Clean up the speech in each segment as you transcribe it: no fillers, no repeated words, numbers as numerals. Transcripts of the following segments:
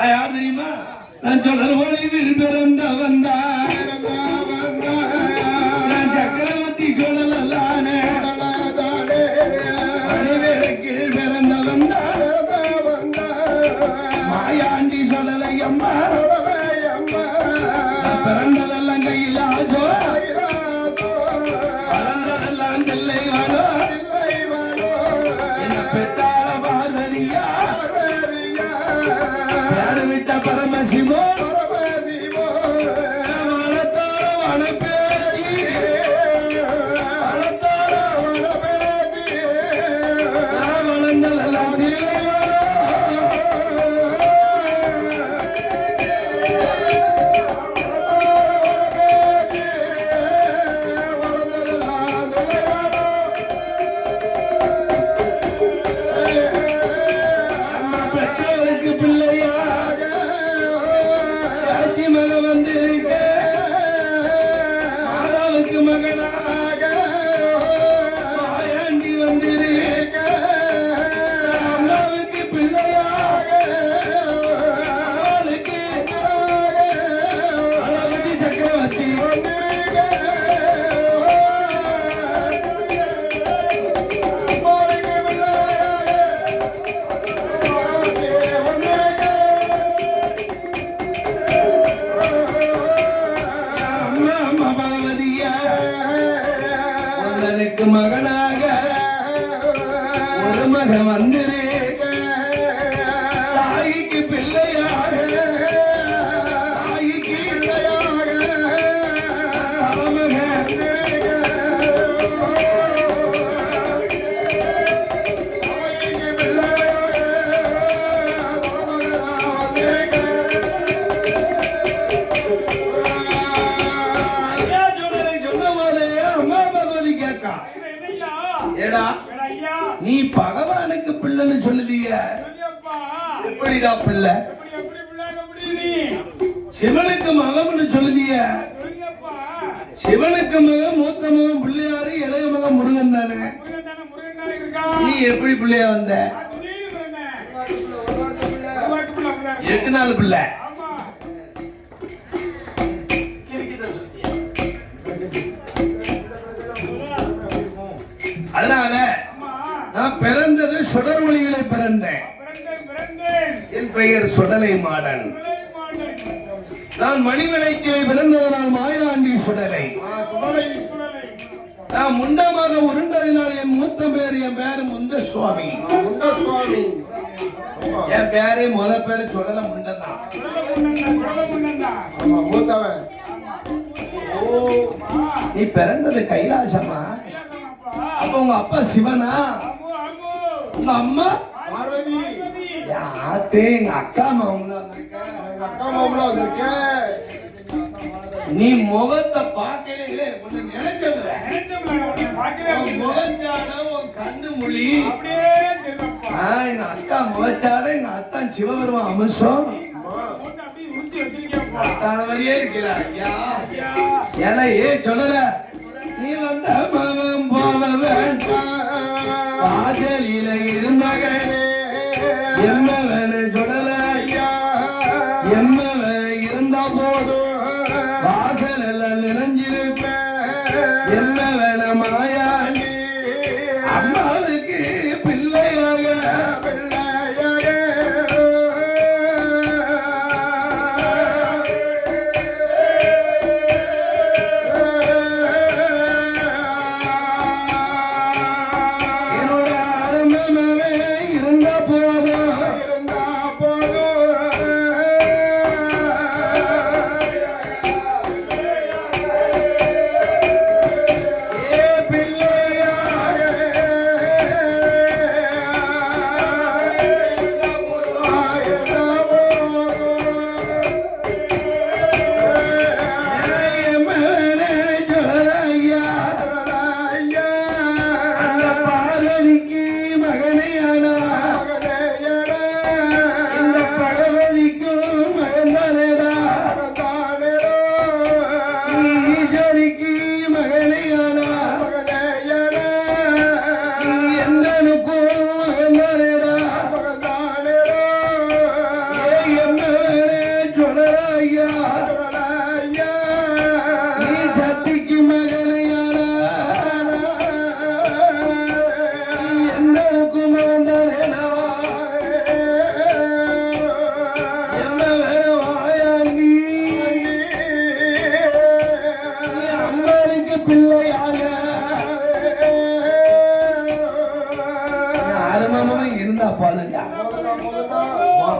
யார் தெரியுமா? நான் தொடர் ஒளிவில் பிறந்த வந்தான் சக்கரவர்த்தி சொல்லலானே அணிவேளைக்கில் பிறந்த வந்தான் மாயாண்டி சொல்லலை அம்மா பிறந்ததெல்லாம் கையில் ஆச்சோ வளர்ந்ததெல்லாம் தெல்லை வாழோ என்ன பெற்றார பார்வதியா யாரு விட்ட பரமசிவோ மகனாக ஒரு மகன் வந்திரு தாய்க்கு பிள்ளையாக தாய்க்கு பிள்ளையாக நீ பகவானுக்கு பிள்ளைன்னு சொல்லுவீங்க. எப்படிடா பிள்ளை? சிவனுக்கு மகம்னு சொல்லுவீங்க. சிவனுக்கு மகன் மூத்த மகன் பிள்ளையாரு, இளைய மகன் முருகன் தானே. நீ எப்படி பிள்ளையா வந்த? 8 நாள் பிள்ளை. அதனால நான் பிறந்தது சுடர் ஒளிகளை பிறந்தேன். என் பெயர் சுடலை மாடன். நான் மணிவிளைக்கு பிறந்ததனால் மாயாண்டி சுடலை. நான் முண்டமாக உருண்டதினால் என் மூத்த பேர், என் பேரு முண்ட சுவாமி. என் பேரே முத பேரு சுடல முண்டதான். நீ பிறந்தது கைலாசமா? அப்ப உங்க அப்பா சிவனா? உங்க அம்மா பார்வதி? யாத்தே எங்க அக்கா மாமல வந்திருக்க. நீ முகத்தை பார்க்கல, நினைச்சல முகச்சாட உன் கண்ணு மொழி எங்க அக்கா முகச்சாட எங்க அத்தான் சிவபெருமான் அம்சம் வரியே இருக்கிறார். ஏ சொல்லல நீ வந்த மகன் போவ வேண்டாம் வாசலில இருமகனே எம்மவன சொல்லல எம்மவன் இருந்த போதும் வாசல் எல்லாம் நிறைஞ்சிருப்ப எம்மவன மாயாண்டி அம்மாவுக்கு பிள்ளையாக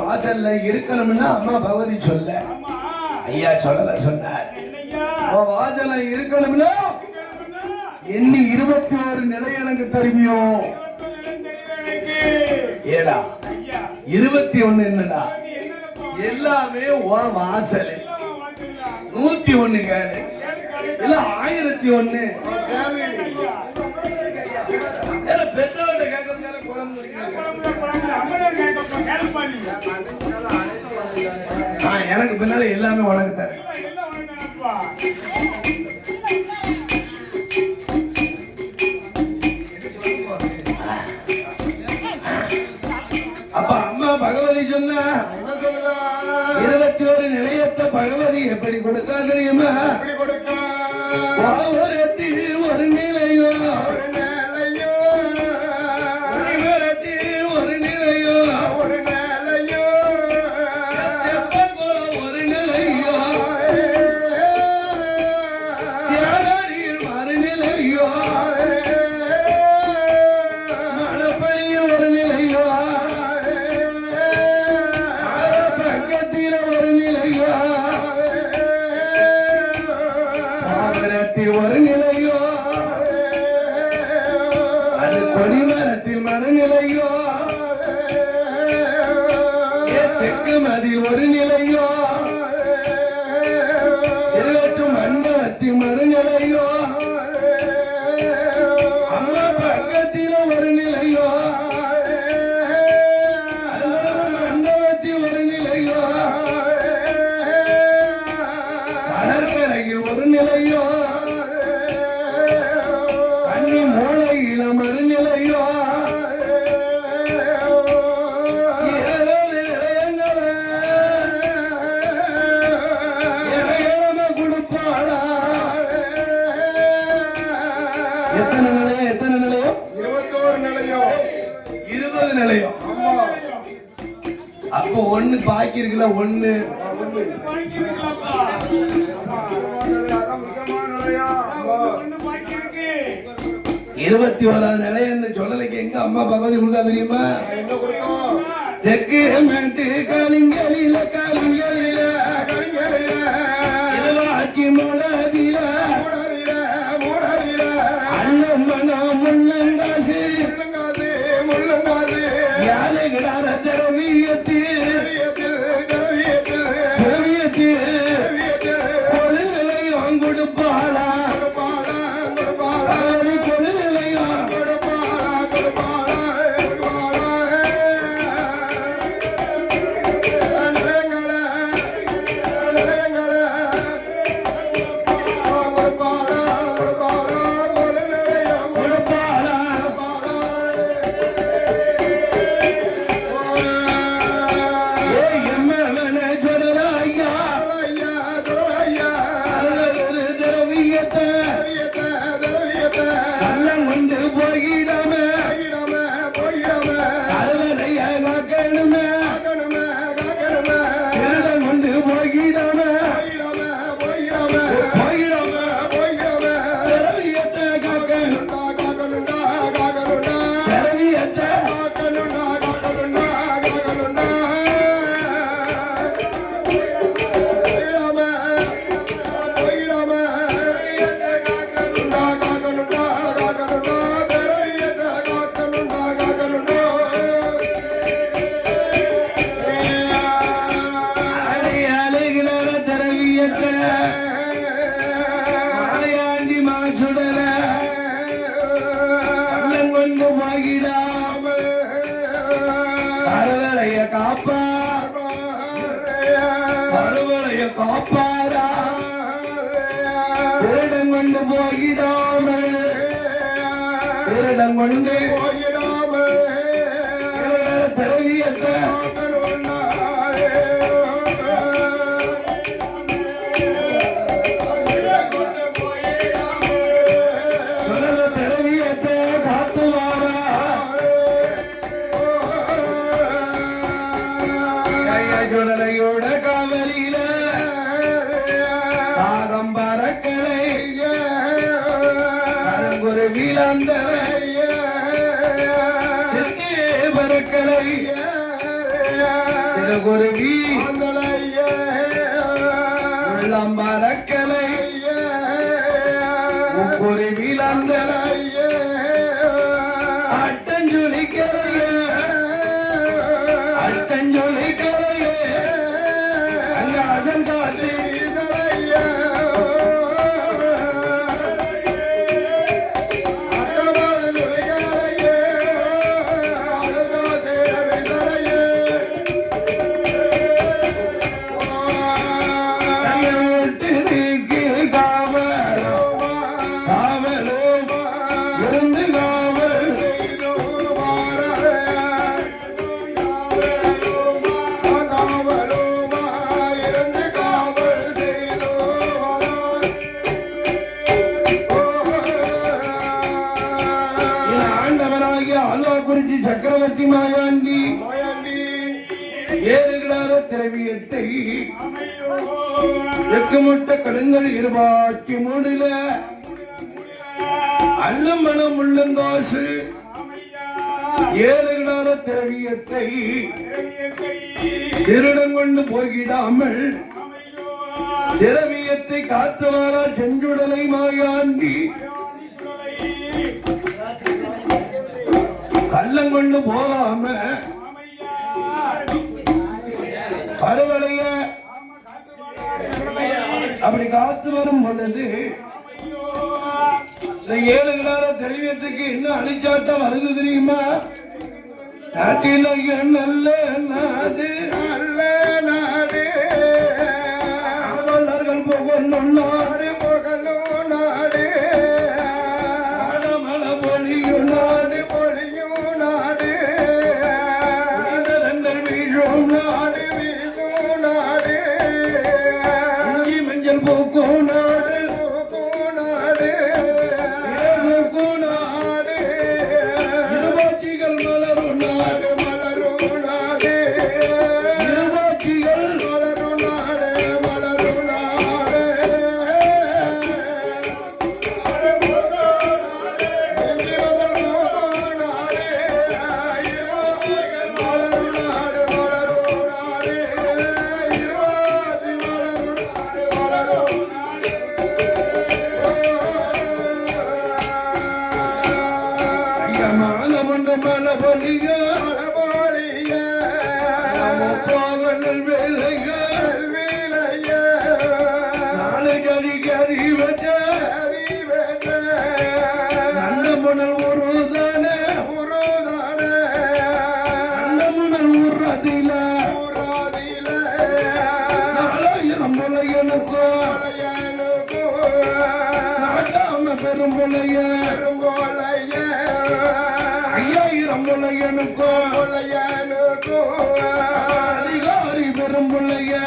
வாசல்ல இருக்கணும்னா அம்மா பகவதி சொல்ல ஐயா சொல்லல சொன்னார். வாசல்ல இருக்கணும்னா எண்ணி 21 நிலை எனக்கு தெரிவியோ ஏடா 21 என்னடா எல்லாமே வாசல் 101 கேளு இல்ல 1001 பெற்றோர்கிட்ட கேட்கறதுனால குழம்பு எனக்கு பின்னால எல்லாமே உனக்கு தர. அப்ப அம்மா பகவதி சொன்ன 21 நிலையத்தை பகவதி எப்படி கொடுத்தா தெரியுமா? ஒரு நிலையோ ஒரு நிலையோ அது கொடிமரத்தில் மறுநிலையோ தெற்கு மதில் ஒரு நிலையோ இருவற்றும் மண்டபத்தில் மறுநிலையோ அம்மா பக்கத்தில் ஒரு நிலையோ மண்டபத்தில் ஒரு நிலையோ கடற்கரையில் ஒரு நிலையோ மறுநிலையோ கொடுப்பாளா? எத்தனை நிலையம்? எத்தனை நிலையம்? 21 நிலையம் 20 நிலையம். அப்போ ஒண்ணு பாக்கி இருக்குல்ல ஒண்ணு 21 நிலையன்னு சொல்லலைக்கு எங்க அம்மா பகவதி கொடுத்தா தெரியுமா? தெற்கு மேட்டு கலிங்கலில ஆக்கி மூடதில அண்ணன் மனம் முள்ளங்காசு யானைகளார திரவியத்து ஒரு நிலையம் கொடுப்பாளா? காப்பாரா திருடங்கொண்டு போகிடாமல் திருடங்கொண்டு போகிடாமல் திரவியத்தை சுடலையோட காவலில தாகம் பறக்கலை குருவிலாந்தரை சித்தே பறக்கலை குருவி உள்ளம் பறக்கலை குருவில் அந்த அட்டஞ்சொலிக்கலையே அட்டஞ்சொலிக்கலையே அங்க அதன் காத்து சக்கரவர்த்தி மாயாண்டி ஏறுகிறார திரவியத்தை எக்குமுட்ட கலங்கள் இருபாட்டி மூடுல அல்லும் மனம் உள்ளங்காசு ஏறுகிறார திரவியத்தை திருடம் கொண்டு போகிடாமல் திரவியத்தை காத்தவாரா செஞ்சுடலை மாயாண்டி கள்ளம் கொண்டு போகாம கருவளைய அப்படி காத்து வரும் பொழுது இந்த 7 கிடார தெரியத்துக்கு இன்னும் அழிச்சாட்டம் வருது தெரியுமா? நாட்டில நல்ல நாடு நல்ல நாடு அவர்கள் புகழும் நாடு புகழும் நாடு மழை பொழியும் நாடு அதிகாரி பெரும் பிள்ளைய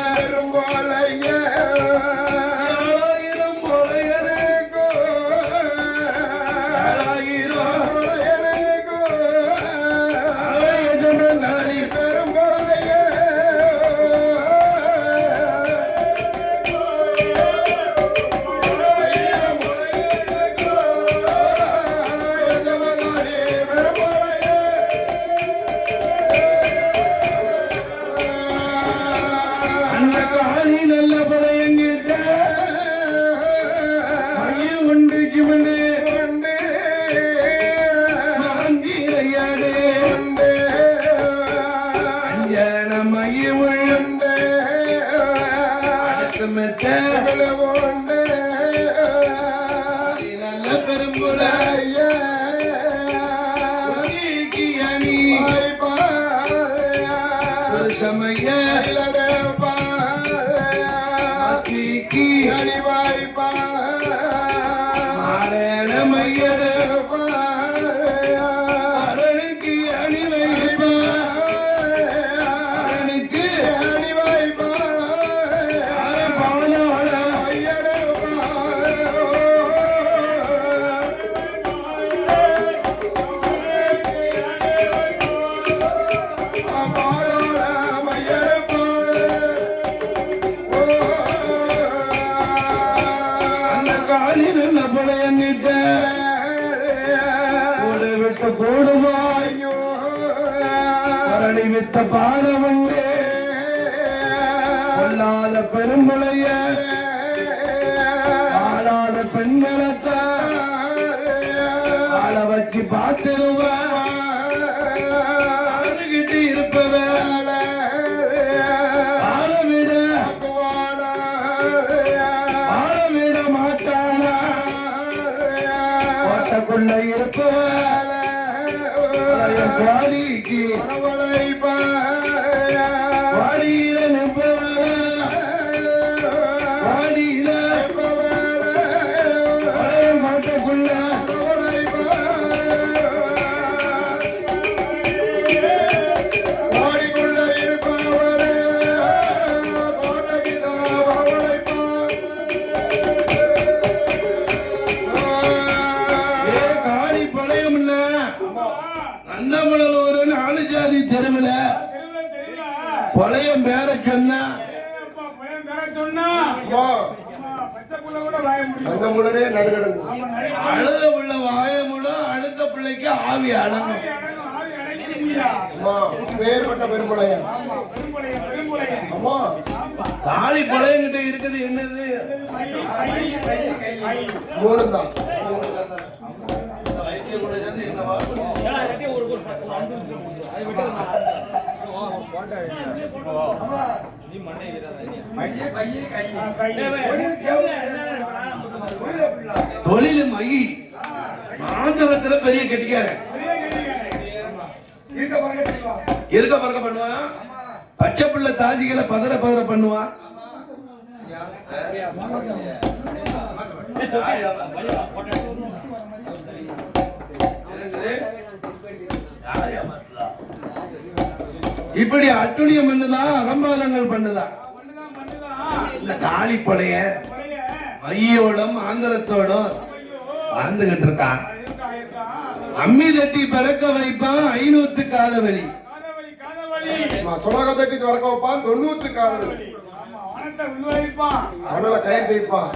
போடுவாயோ அரளி வித்த பாடவண்டே கொல்லாத பெரும்பளைய ஆளாத பெண்களத்தான் ஆள வச்சு பார்த்துருவேன் அதுகிட்டு இருப்பவன் ஆளவிட மாட்டானா கோட்டைக்குள்ள இருப்பவன் வாடிக்கு வாடியில நிற்பவன் வாடியில கோட்டைக்குள்ள தெருவில் பழையம் பேர சொன்னா அழுத உள்ள வாயமுடும் அழுத்த பிள்ளைக்கு ஆவி அடங்கும் பேர்பட்ட பெரும்பளையம் தாலி பழையங்கிட்ட இருக்குது என்னது மூலம்தான் தொழில் மையி ஆந்திரத்துல பெரிய கெட்டிக்கார இருக்க பறக்க பண்ணுவான் பச்சை பிள்ளை தாஜிகளை பதற பதற பண்ணுவான் இப்படி அட்டுழியம் பண்ணுதான் அகம்பாலங்கள் பண்ணுதான் இந்த தாலி பழைய மையோடும் ஆந்திரத்தோடும் வாழ்ந்துகிட்டு இருக்கான் அம்மி தட்டி பிறக்க வைப்பான் 500 காலவலி சுலக தட்டி பிறக்க வைப்பான் 90 காலவலி மணல கயிறு திரிப்பான்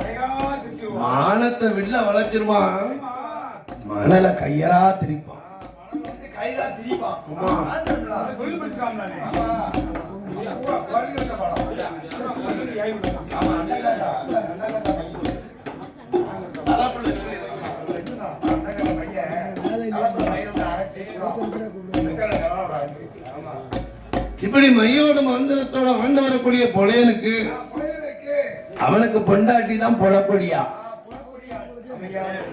மானத்தை வில்ல வளைச்சிருவான் மணல கையரா திரிப்பான் இப்படி மையோட மந்திரத்தோட ஆண்டு வரக்கூடிய பொழையனுக்கு அவனுக்கு பொண்டாட்டி தான் பொழப்படியா.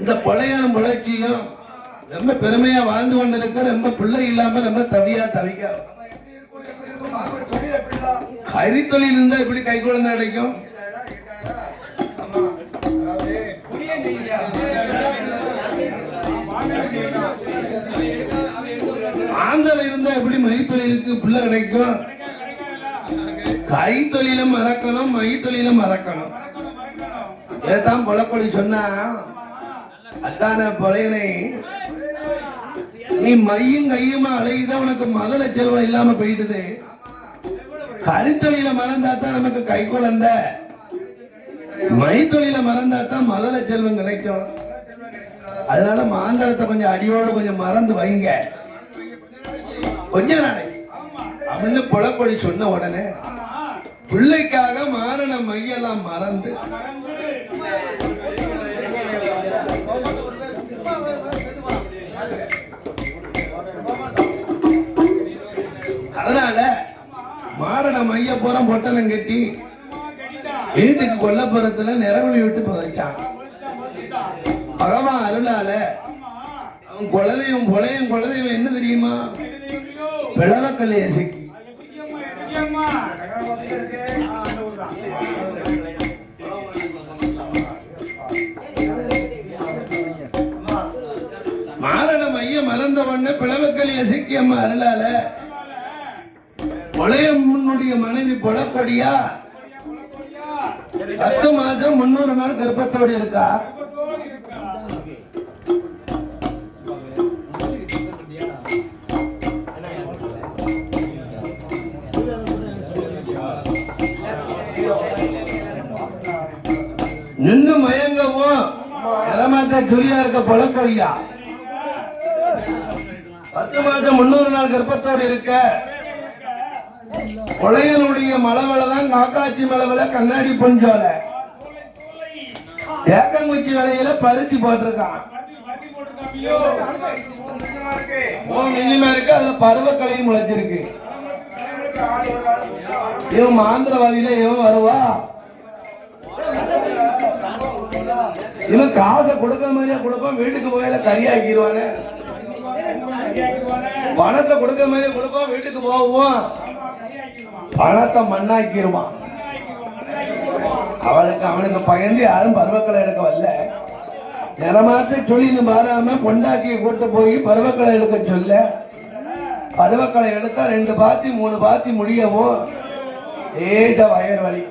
இந்த பொழையனும் பொழைச்சியும் ரொம்ப பெருமையா வாழ்ந்து கொண்டிருக்க, ரொம்ப பிள்ளை இல்லாம ரொம்ப தவியா தவிக்க. கரித்தொழில் இருந்தா இப்படி கை குழந்தை கிடைக்கும். ஆந்தல இருந்தா எப்படி மைத்தொழிலுக்கு பிள்ளை கிடைக்கும்? கைத்தொழிலும் மறக்கணும், மைத்தொழிலும் மறக்கணும். ஏதான் பொழப்பொழி சொன்னா அத்தான பொழையனை நீ மையும் கையுமா அழகிதான் உனக்கு முதல செல்வம் இல்லாம போயிடுது. கரித்தொழில மறந்தாத்தான் நமக்கு கை குழந்தை, மைத்தொழில மறந்தாத்தான் முதல செல்வம் கிடைக்கும். அதனால மாந்தரத்தை கொஞ்சம் அடியோடு கொஞ்சம் மறந்து வைங்க கொஞ்ச நாளை அப்படின்னு பொழப்பொழி சொன்ன உடனே பிள்ளைக்காக மாறின மையெல்லாம் மறந்து அதனால மாரண மைய போறம் பொட்டலம் கட்டி வீட்டுக்கு கொல்லப்புறத்துல நிறவழி விட்டு புதைச்சான். பகவான் அருளால அவன் குலதெய்வம் பொழையும் குலதெய்வம் என்ன தெரியுமா? பிளவக்கல்லை இசக்கி. மாரண மைய மறந்தவண்ண பிளவக்கல்லை இசக்கி அம்மா அருளால பொழையம்னுடைய மனைவி பொழப்படியா 10 மாசம் 300 நாள் கர்ப்பத்தோடு இருக்கா. நின்று மயங்கவும் இளமாத்த ஜொலியா இருக்க பொழப்படியா 10 மாசம் 300 நாள் கர்ப்பத்தோடு இருக்க கொலையனுடைய மலவலை தான் காக்காட்சி மலவலை கண்ணாடி பொஞ்சோலை ஏக்கங்குச்சி விலையில பருத்தி போட்டிருக்கான். மினிமா இருக்கு, அதுல பருவக்கலையும் முளைச்சிருக்கு. இவன் மாந்திரவாதியில இவன் வருவா, இவன் காசை கொடுக்க மாதிரியா கொடுப்பான், வீட்டுக்கு போயில கறியாக்கிடுவாங்க. பணத்தை கொடுக்க மாதிரியே கொடுப்பான், வீட்டுக்கு போவோம் பணத்தை மண்ணாக்கிடுவான். அவனுக்கு பயந்து யாரும் பருவக்கலை எடுக்க வரல. நிறமாத்த சொல்லின்னு மாறாம பொண்டாட்டியை கூட்டு போய் பருவக்கலை எடுக்க சொல்ல. பருவக்கலை எடுத்தா 2 பாத்தி 3 பாத்தி முடியவும் ஏச வயர் வலி.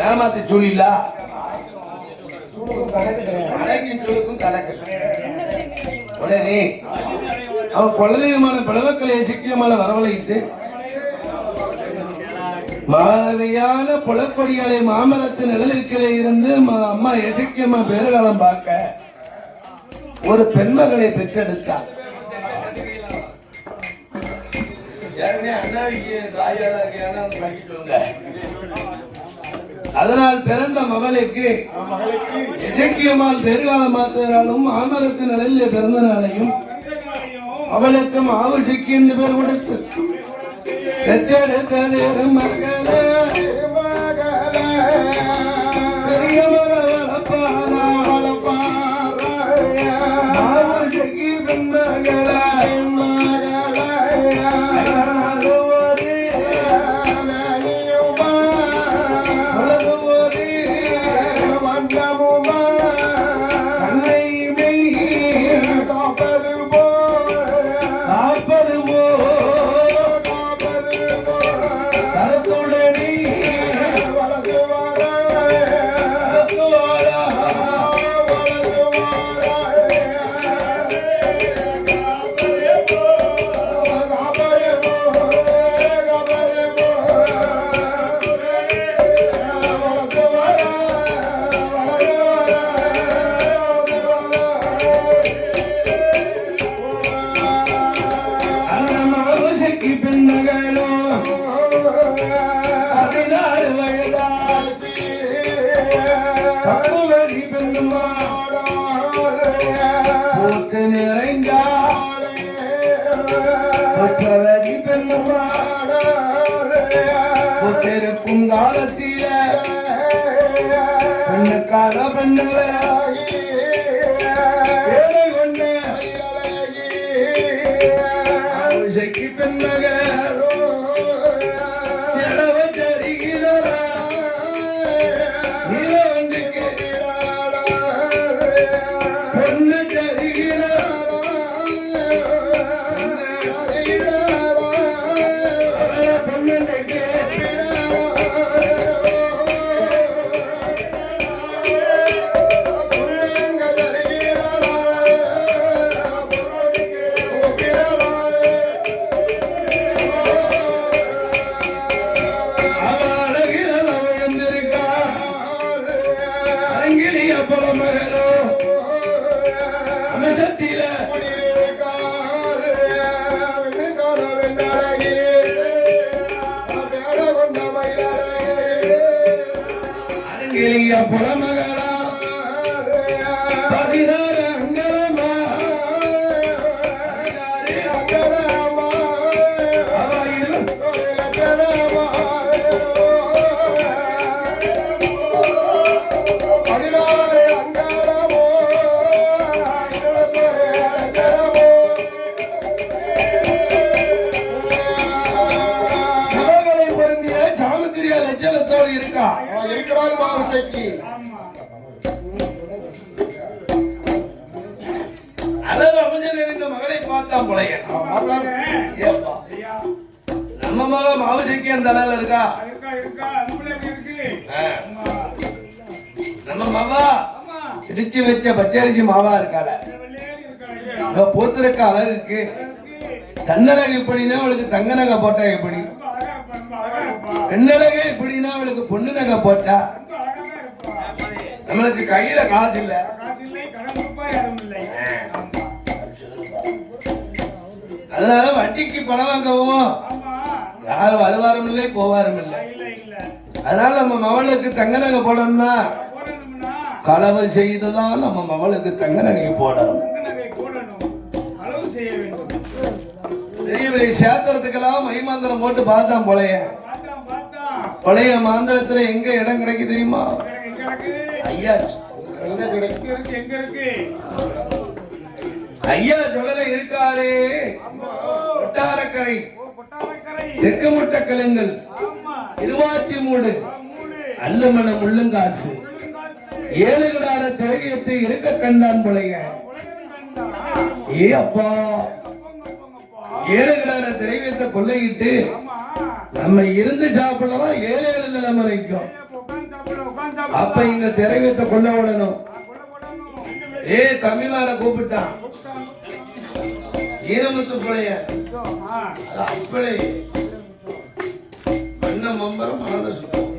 ஏமாத்தி சொல்லில உடனே அவன் குலதெய்வமான பிளவக்கலையை சிக்கியமான வரவழைத்து மாணவியான புலக்கொடியாலை மாமரத்து நிழலுக்கிலே இருந்து அம்மா எசக்கியம்மா பேறுகாலம் பார்க்க ஒரு பெண்மகளை பெற்றெடுத்தார். அதனால் பிறந்த மகளுக்கு எசக்கியம்மாள் பேறுகாலம் பார்த்ததாலும் மாமரத்து நிழலில் பிறந்த நாளையும் அவளுக்கு மாவு சிக்கி என்று பேர் கொடுத்து பெற்றெடுத்தது மகளே பெரிய இருக்கும் காலத்தில பெண்ணுக்காக பெண்ணுகளை கொண்டு பெண்மக புலமகளா 16 அங்கமா சிவகளை பொருந்திய சாமுத்திரியா லட்சணத்தோடு இருக்கா இருக்கிறாள் மாவசக்கி. அழகு அமைச்சர் இந்த மகளை பார்த்தான் புலையன். நம்ம மக மாவுசக்கி அந்த அளவுல இருக்கா? நம்ம மவா இடிச்சு வச்ச பச்சரிசி மாவா இருக்கால, போத்திருக்க அழகுக்கு தன்னழகு எப்படின்னா அவளுக்கு தங்க நகை போட்டா எப்படி, பெண்ணழகே எப்படின்னா அவளுக்கு பொண்ணு நகை போட்டா. நம்மளுக்கு கையில காசு இல்ல, அதனால வட்டிக்கு பணம் வாங்கவும் ஆமா. யாரும் வருவாரும் இல்லை போவாரும் இல்லை. இல்ல இல்ல. அதனால நம்ம மவளுக்கு தங்க நகை போடணும்னா போடணும்னா களவு செய்துதான் நம்ம மவளுக்கு தங்க நகை போடணும். தங்க நகை போடணும். அளவு செய்ய வேண்டும். பெரிய பெரிய சேத்திரத்துக்கெல்லாம் மைமாந்திரம் போட்டு பார்த்தான் போலைய. பார்த்தா பழைய மாந்திரத்துல எங்க இடம் கிடைக்கு தெரியுமா? எங்க இருக்கு? ஐயா எங்க கிடைக்கும்? எங்க இருக்கு? ஐயா சொல்லல இருக்காரு. கொட்டாரக்கரை ஓ, கொட்டாரக்கரை. தெற்குமுட்ட கலங்கள் ஆமா. இருவாச்சி மூடு மூடு. அல்லமன முள்ளுங்காசு காசு. ஏழு கிடார திரவியத்தை இருக்க கண்டான் போலைய. உலகம் வேண்டாம். ஏ அப்பா அப்பா. ஏழு கிடார திரவியத்தை கொள்ளையிட்டு ஆமா. நம்ம இருந்து சாப்பிடலாம் 7 தலைமுறைக்கும். உட்கார்ந்து சாப்பிடு, உட்கார்ந்து சாப்பிடு. அப்ப இந்த திரவியத்தை கொல்ல விடணும். கொலை போடணும். ஏ தம்பிமார கூப்பிட்டான் ஈனமுத்து பிள்ளைய. ஆ. அது அப்பளே மன்ன மம்பரம் மனத சுத்தம்.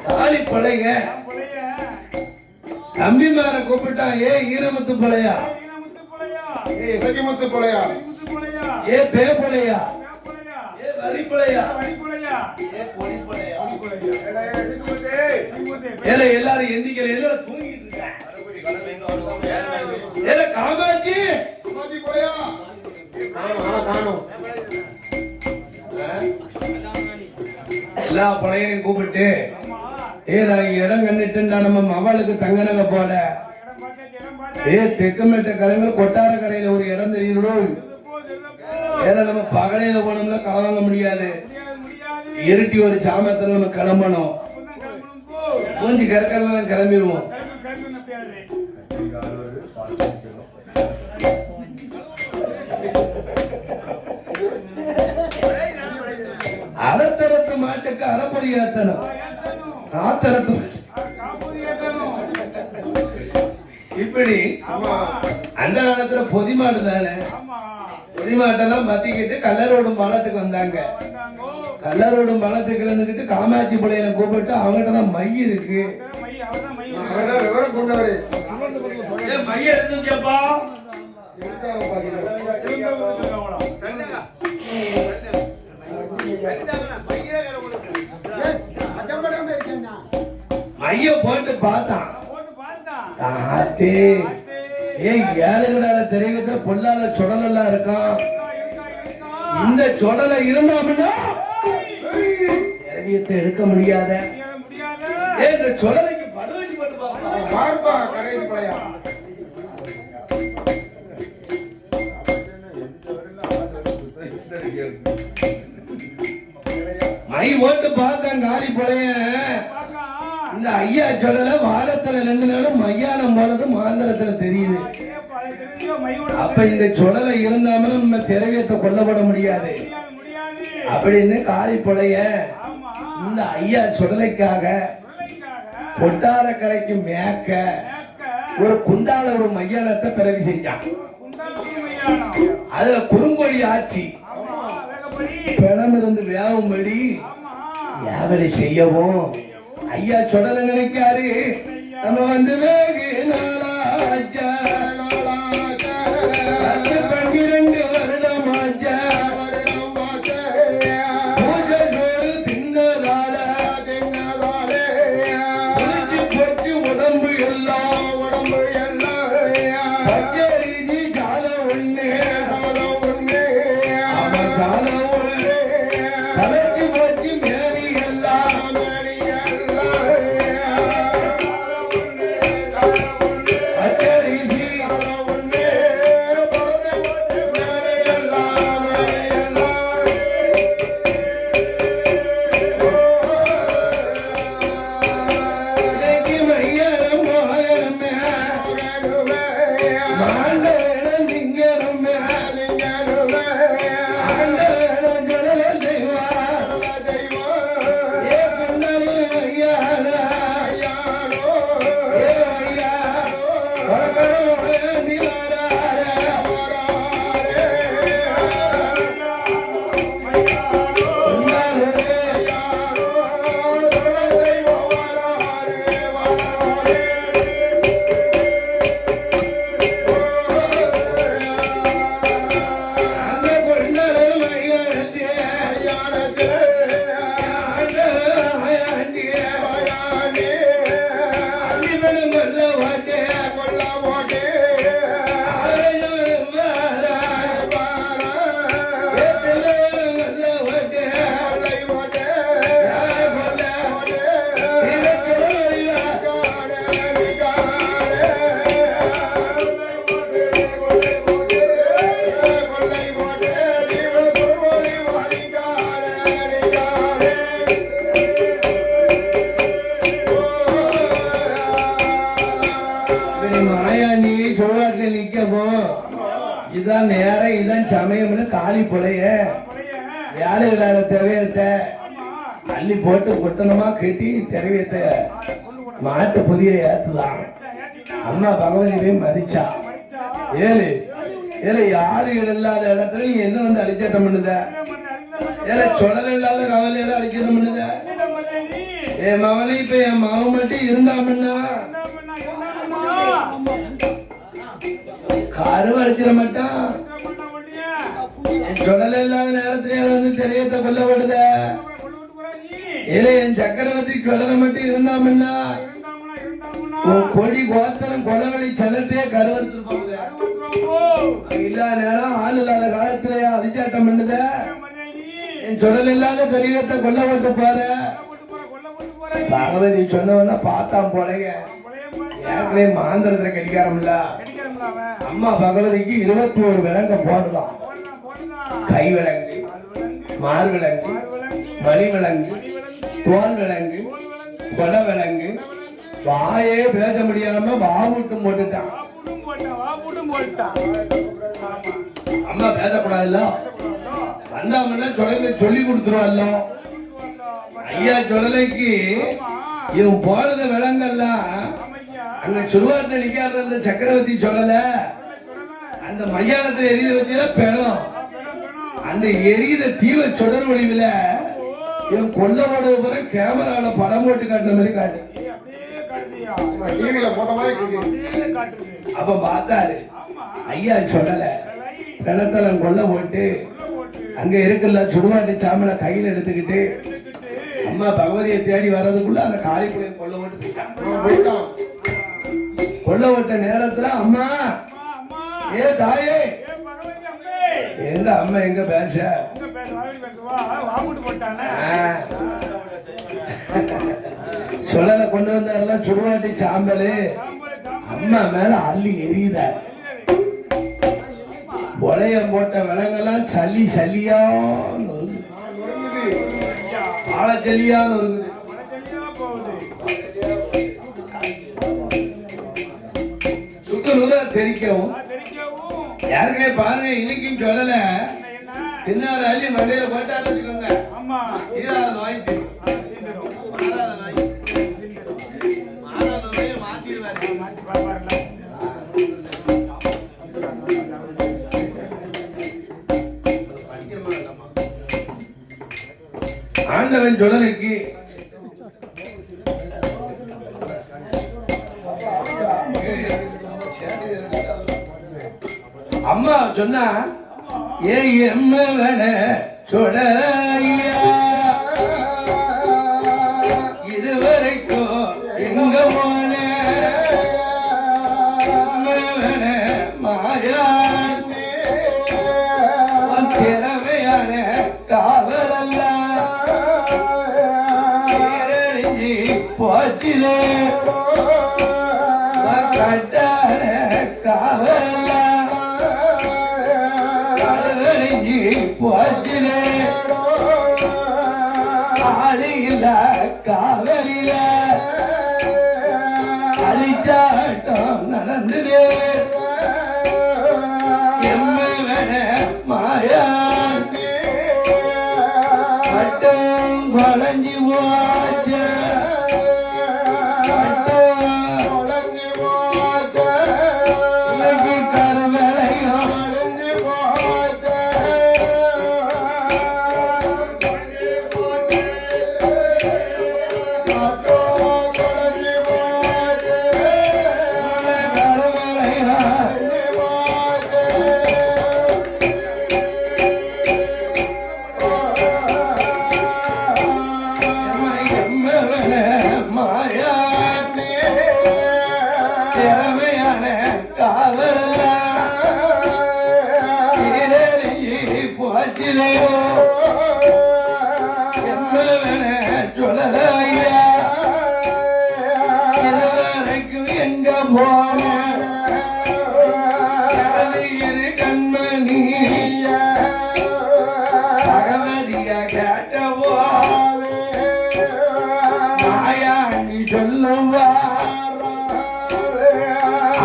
தாலி பழைய புலைய. தம்பிமார கூப்பிட்டான். ஏ ஈனமுத்து பிள்ளையா, ஈனமுத்து புலையா. ஏய், இசக்கிமுத்து போலையா? ஈனமுத்து புலையா. ஏ பே பிள்ளையா, புலையா. ஏ வரி பிள்ளையா, வரி புலையா. ஏ பொடி பிள்ளையா. ஏடா, இசக்கிமுத்து. ஏல எல்லாரும் எந்திக்கல, எல்லாரும் தூங்கிட்டு இருக்காங்க. ஏல காமாட்சி அம்மாஜி போலையா? காணோம். எல்லா பழையனையும் கூப்பிட்டு ஆமா. நான் இடம் கண்டுட்டா நம்ம மவளுக்கு தங்க நகை போல. இடம் பார்த்தாச்சு, இடம் பார்த்தாச்சு. தெற்குமேட்ட கரையில் கொட்டார கரையில ஒரு இடம் தெரியுதோ. திருப்போ, திருப்போ. ஏன்னா நம்ம பகலையில போனோம்னா களவாங்க முடியாது. முடியாது. இருட்டி ஒரு சாமத்துல நம்ம கிளம்பணும். அப்பதான் கிளம்பணும் போ. மூஞ்சி கற்கலாம் கிளம்பிடுவோம். கிளம்பு நப்பியாது. அறத்தரத்து மாட்டுக்கு அறப்பொடி ஏத்தணும். ஏத்தணும். ஆத்தரத்து காப்பூரி ஏத்தணும். இப்படி ஆமா. அந்த காலத்துல பொதி மாடு தானே. ஆமா. பொதி மாட்டெல்லாம் மத்திக்கிட்டு கல்லரோடும் பாலத்துக்கு வந்தாங்க. வந்தாங்கோ. கல்லரோடும் பாலத்துக்கு இருந்துகிட்டு காமாட்சி பிள்ளைய கூப்பிட்டு அவங்ககிட்ட தான் மை இருக்கு. மை, அவர்தான் மை. அவர்தான் விவரம் கொண்டவரு. மை எடுத்துச்சப்பா. இருக்காங்க பாத்தீங்களா? திரும்ப கொடுத்துருங்க அவ்வளோ. மைய போட்டு பார்த்தான். போட்டு பார்த்தான். ஆத்தே ஏய் ஏழுகளால தெரிவிக்கிற பொல்லாத சுடலெல்லாம் இருக்கான். இருக்கா. இந்த சுடலை இருந்தாமன்னா திரவியத்தை எடுக்க முடியாத. முடியாது. ஏய் இந்த சுடலைக்கு படுவண்டி போட்டு பார்ப்பா. பார்ப்பா கடைசி போலையா? மை ஓட்டு பார்த்தான் காலி போலைய. பார்த்தான். இந்த ஐயா சுடலை வாரத்துல 2 நாளும் மையானம் போனது மாந்திரத்துல தெரியுது. ஏப்பா, அது தெரிஞ்சோ மையோட அப்ப இந்த சுடலை இருந்தாமலும் நம்ம திரவியத்தை கொல்லப்பட முடியாது முடியாது, முடியாது. அப்படின்னு காலி போலைய. ஆமா. இந்த ஐயா சுடலைக்காக பிள்ளைக்காக கொட்டாரக்கரைக்கு மேக்க மேக்க ஒரு குண்டால ஒரு மையானத்தை பிறகு செஞ்சான். குண்டாலி மையானம். அதுல குறுங்கொடி ஆட்சி ஆமா. வேகப்படி. பிணம் இருந்து வேவும்படி ஆமா. யாவலை செய்யவும் ஐயா சுடல நினைக்காரு. நம்ம வந்து வேகு நாளாச்சா, 12 வருடமாச்சா, பூஜை சோறு தின்னதால குளிச்சு போச்சு உடம்பு எல்லாம். பச்சரிசி சால ஒண்ணு, அவன் சால ஒண்ணு கலக்கி போச்சு மேரி எல்லாம். பச்சரிசி இன்னைக்கு மையம் போயமே மாயாண்டி சோழாட்டில் நிக்கப்போ இதான் நேரம் இதான் சமயம்னு காலி புலைய வேலை இல்லாத திரவியத்தை அள்ளி போட்டு கொட்டணுமா கட்டி திரவியத்தை மாட்டு புதிய ஏத்துதான். அம்மா பகவதியை மதிச்சா ஏழு ஏழை யாரு இல்லாத இடத்துல நீ என்ன வந்து அழிச்சட்டம் பண்ணுத? ஏழை சுடல் இல்லாத கவலையில அழிச்சட்டம் பண்ணுத? என் மகனை இப்ப என் மகன் மட்டும் இருந்தாமன்னா கருவ அடிச்சிட மாட்டான். என் சுடல் இல்லாத நேரத்திலே வந்து தெரியத்த கொல்லப்படுத. ஏழை என் சக்கரவர்த்தி சுடலை மட்டும் இருந்தாமன்னா கொடி கோத்தனம் கொலவழி சலத்தையே கருவறுத்திருப்பாங்க. இல்லாத நேரம் ஆள் இல்லாத காலத்திலேயே அதிச்சாட்டம் பண்ணுத. என் சுடல் இல்லாத தெரியத்தை கொல்ல போட்டு பாரு. பகவதி சொன்னவன பார்த்தான் போலைய ஏற்கனவே மாந்திரத்துல கடிக்காரம்ல. அம்மா பகவதிக்கு 21 விலங்க போடுதான். கை விலங்கு, மார் விலங்கு, மணி விலங்கு, தோல் விலங்கு, கொல விலங்கு. வாயே பேச முடியாம வாமுட்டும் போட்டுட்டான். அம்மா பேசக்கூடாதுல்ல. வந்தாமல்ல சுடலை சொல்லி கொடுத்துருவாள்ல. ஐயா சுடலைக்கு இவன் போடுற விலங்கெல்லாம் அங்க சுடுவாட்டில் நிக்காத அந்த சக்கரவர்த்தி சொல்லல அந்த மையானத்துல எரித வச்சுல பெணம் அந்த எரித தீவ சுடர் வழிவுல இவன் கொல்லப்பட பிறகு கேமரால படம் போட்டு காட்டுற மாதிரி காட்டு. அப்ப பார்த்தாரு ஐயா சொல்லல பிணத்தலம் கொல்ல போட்டு அங்க இருக்குல்ல சுடுவாட்டி சாமலை கையில எடுத்துக்கிட்டு அம்மா பகவதியை தேடி வர்றதுக்குள்ள அந்த காளிப்புலையை கொல்ல போட்டு போயிட்டான். கொல்ல விட்ட நேரத்துல அம்மா ஏ தாயே எங்க அம்மா எங்க பேச சுடலை கொண்டு வந்தாருல சுடுவாட்டி சாம்பலு அம்மா மேல அள்ளி எரியுத. உலைய போட்ட விலங்கெல்லாம் சளி சளியா ஆழ சளியான்னு இருக்குது. சுத்தலூரா தெரிக்கவும் யாருக்கே பாருங்க இன்னைக்கும் சொல்லல தின்னார அள்ளி மண்டையில போட்டான்னு வச்சுக்கோங்க. வாங்கிட்டு ஆண்டவன் சுடலைக்கு அம்மா சொன்னா ஏ எம்மவன சுடலையா இதுவரைக்கும் எங்க போன மாயா திறமையான காவலல்ல போச்சிலே கட்டான காவலல்ல போச்சிலே ஆளியில காவலில அழிச்சாட்டம் நடந்தது. எம்மவன மாயா மட்டும் குழஞ்சி போச்ச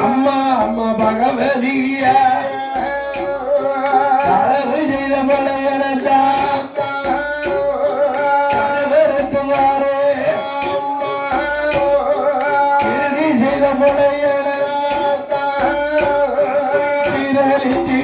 அம்மா அம்மா பகவதிய அளவு செய்த பழையனத்தான் வரத்துமாறு திருடி செய்த பழையன சீரழித்து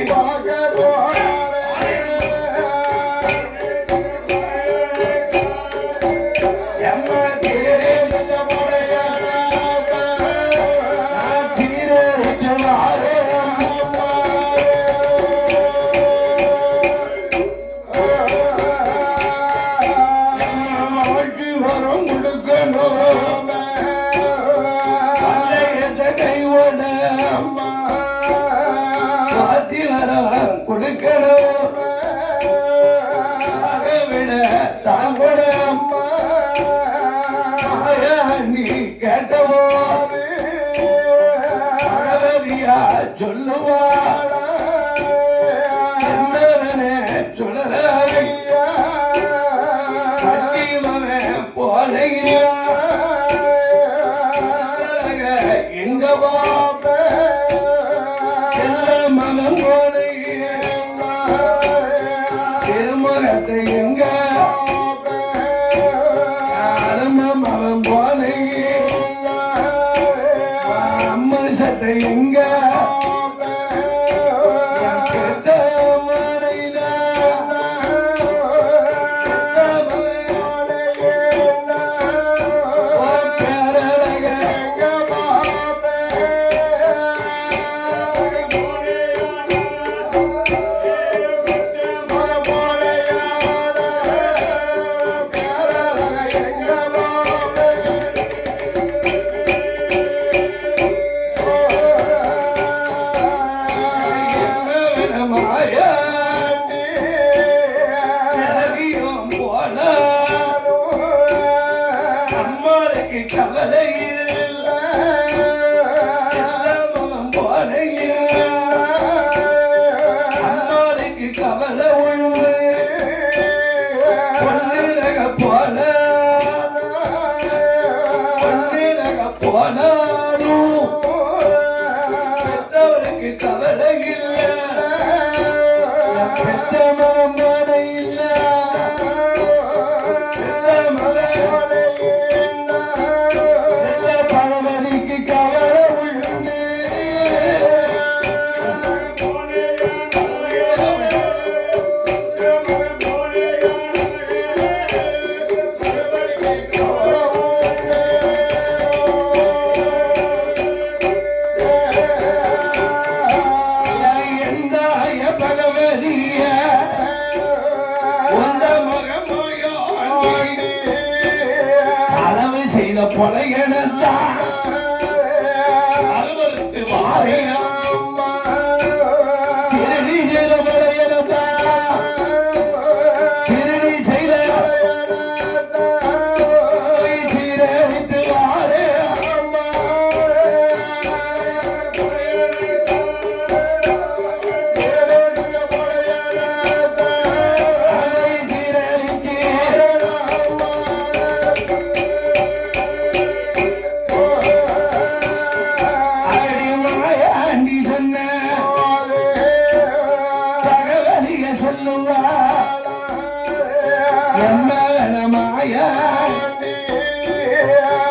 சொல்லுவாள் சொல்லையா போலையா எங்க பாப்ப செல்ல மனம் போலைய திருமுகத்தை எங்க அரும மனம் போலைய அம்மசத்தை எங்க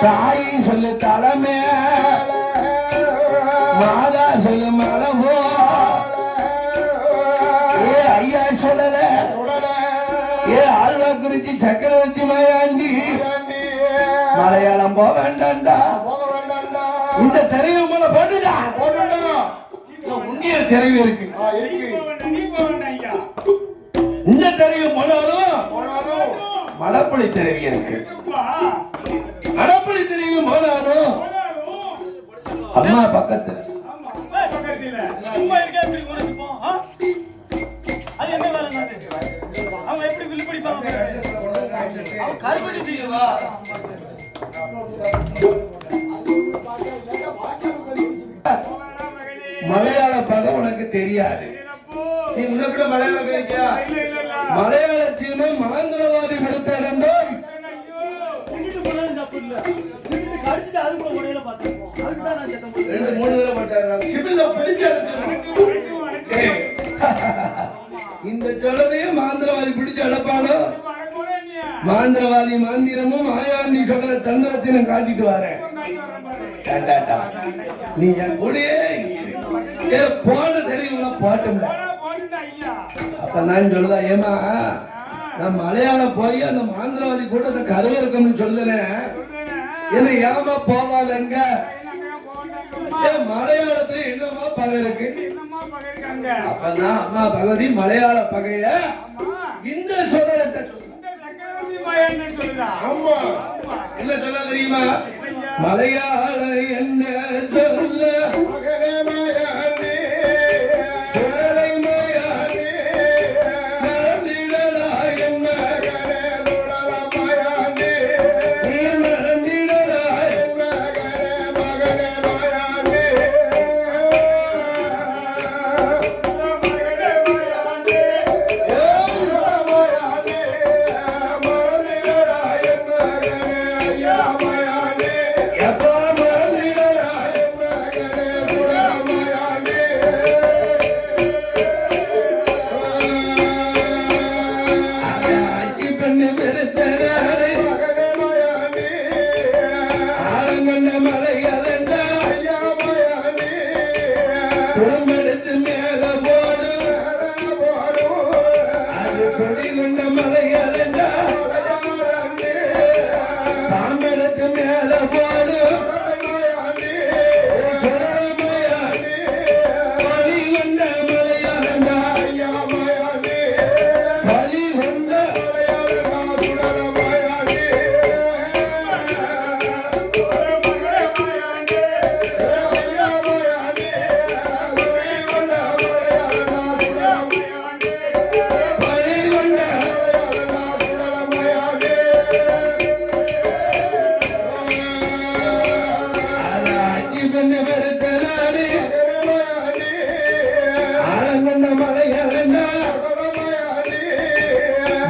தாய் சொல்லு தலைமை மாதா சொல்லு மரபோ ஏ ஐயா சொல்லல ஏ ஆழ்வா குறிச்சி சக்கரவர்த்தி மாயாண்டி மலையாளம் போக வேண்டாண்டா இந்த தெரியவு மேல போட்டுடா உண்மைய தெரியவு இருக்கு இந்த தெரியவு போனாலும் மலப்பொழி தெரியவு இருக்கு மலப்பொழி தெரியவு போனாலும் அம்மா பக்கத்துல மலையாள பதம் உனக்கு தெரியாது. நீ முன்னப்பிட மலையாளம் பேசியா? மலையாள சீனம் மகேந்திரவாதி விடுத்த இடம்போ 2 3 தடவை பட்டாரு சிபில பிடிச்சு ஏய், இந்த சொல்லதையும் மாந்திரவாதி பிடிச்சு அடப்பானோ? மாந்திரவாதி மாந்திரமும் மாயாண்டி சொல்ற தந்திரத்தினும் காட்டிட்டு வரேன். ஏண்டாடா, நீ என் கூடயே இரு. போன தெரியுங்களா போட்டோம்ல. அப்ப நான் சொல்லுதா, ஏமா நான் மலையாளம் போய் அந்த மாந்திரவாதி கூட்டத்தை கருவருக்கம்னு சொல்லுறேன். என்ன ஏமா போவாதங்க? மலையாளத்துல என்னமா பகை இருக்கு? அப்பதான் அம்மா பகவதி மலையாள பகைய இந்த சொல்றட்ட ஆமா என்ன சொல்ல தெரியுமா? மலையாள என்ன சொல்ல மகனே மயானே சேலை மயானே மறந்திடலா என்ன மகனே துடல மயானே நீ மறந்திடலா மகனே மயானே எப்போ மறந்திடலா ஆட்சி பெண்ணு பெருத்தராளே ஆலங்கண்ட மலை அலண்டா குடும்பெடுத்து மேல போடு அது கொடி கொண்ட மலை அலண்டா பாம்பெடுத்து மேல போடு சுடரமையாடி பலி கொண்ட மலை அலண்டா பலி கொண்ட பலி கொண்ட அது ஆட்சி பெண்ணு பெருத்தராளே ஆலங்கண்ட மலை அலண்டா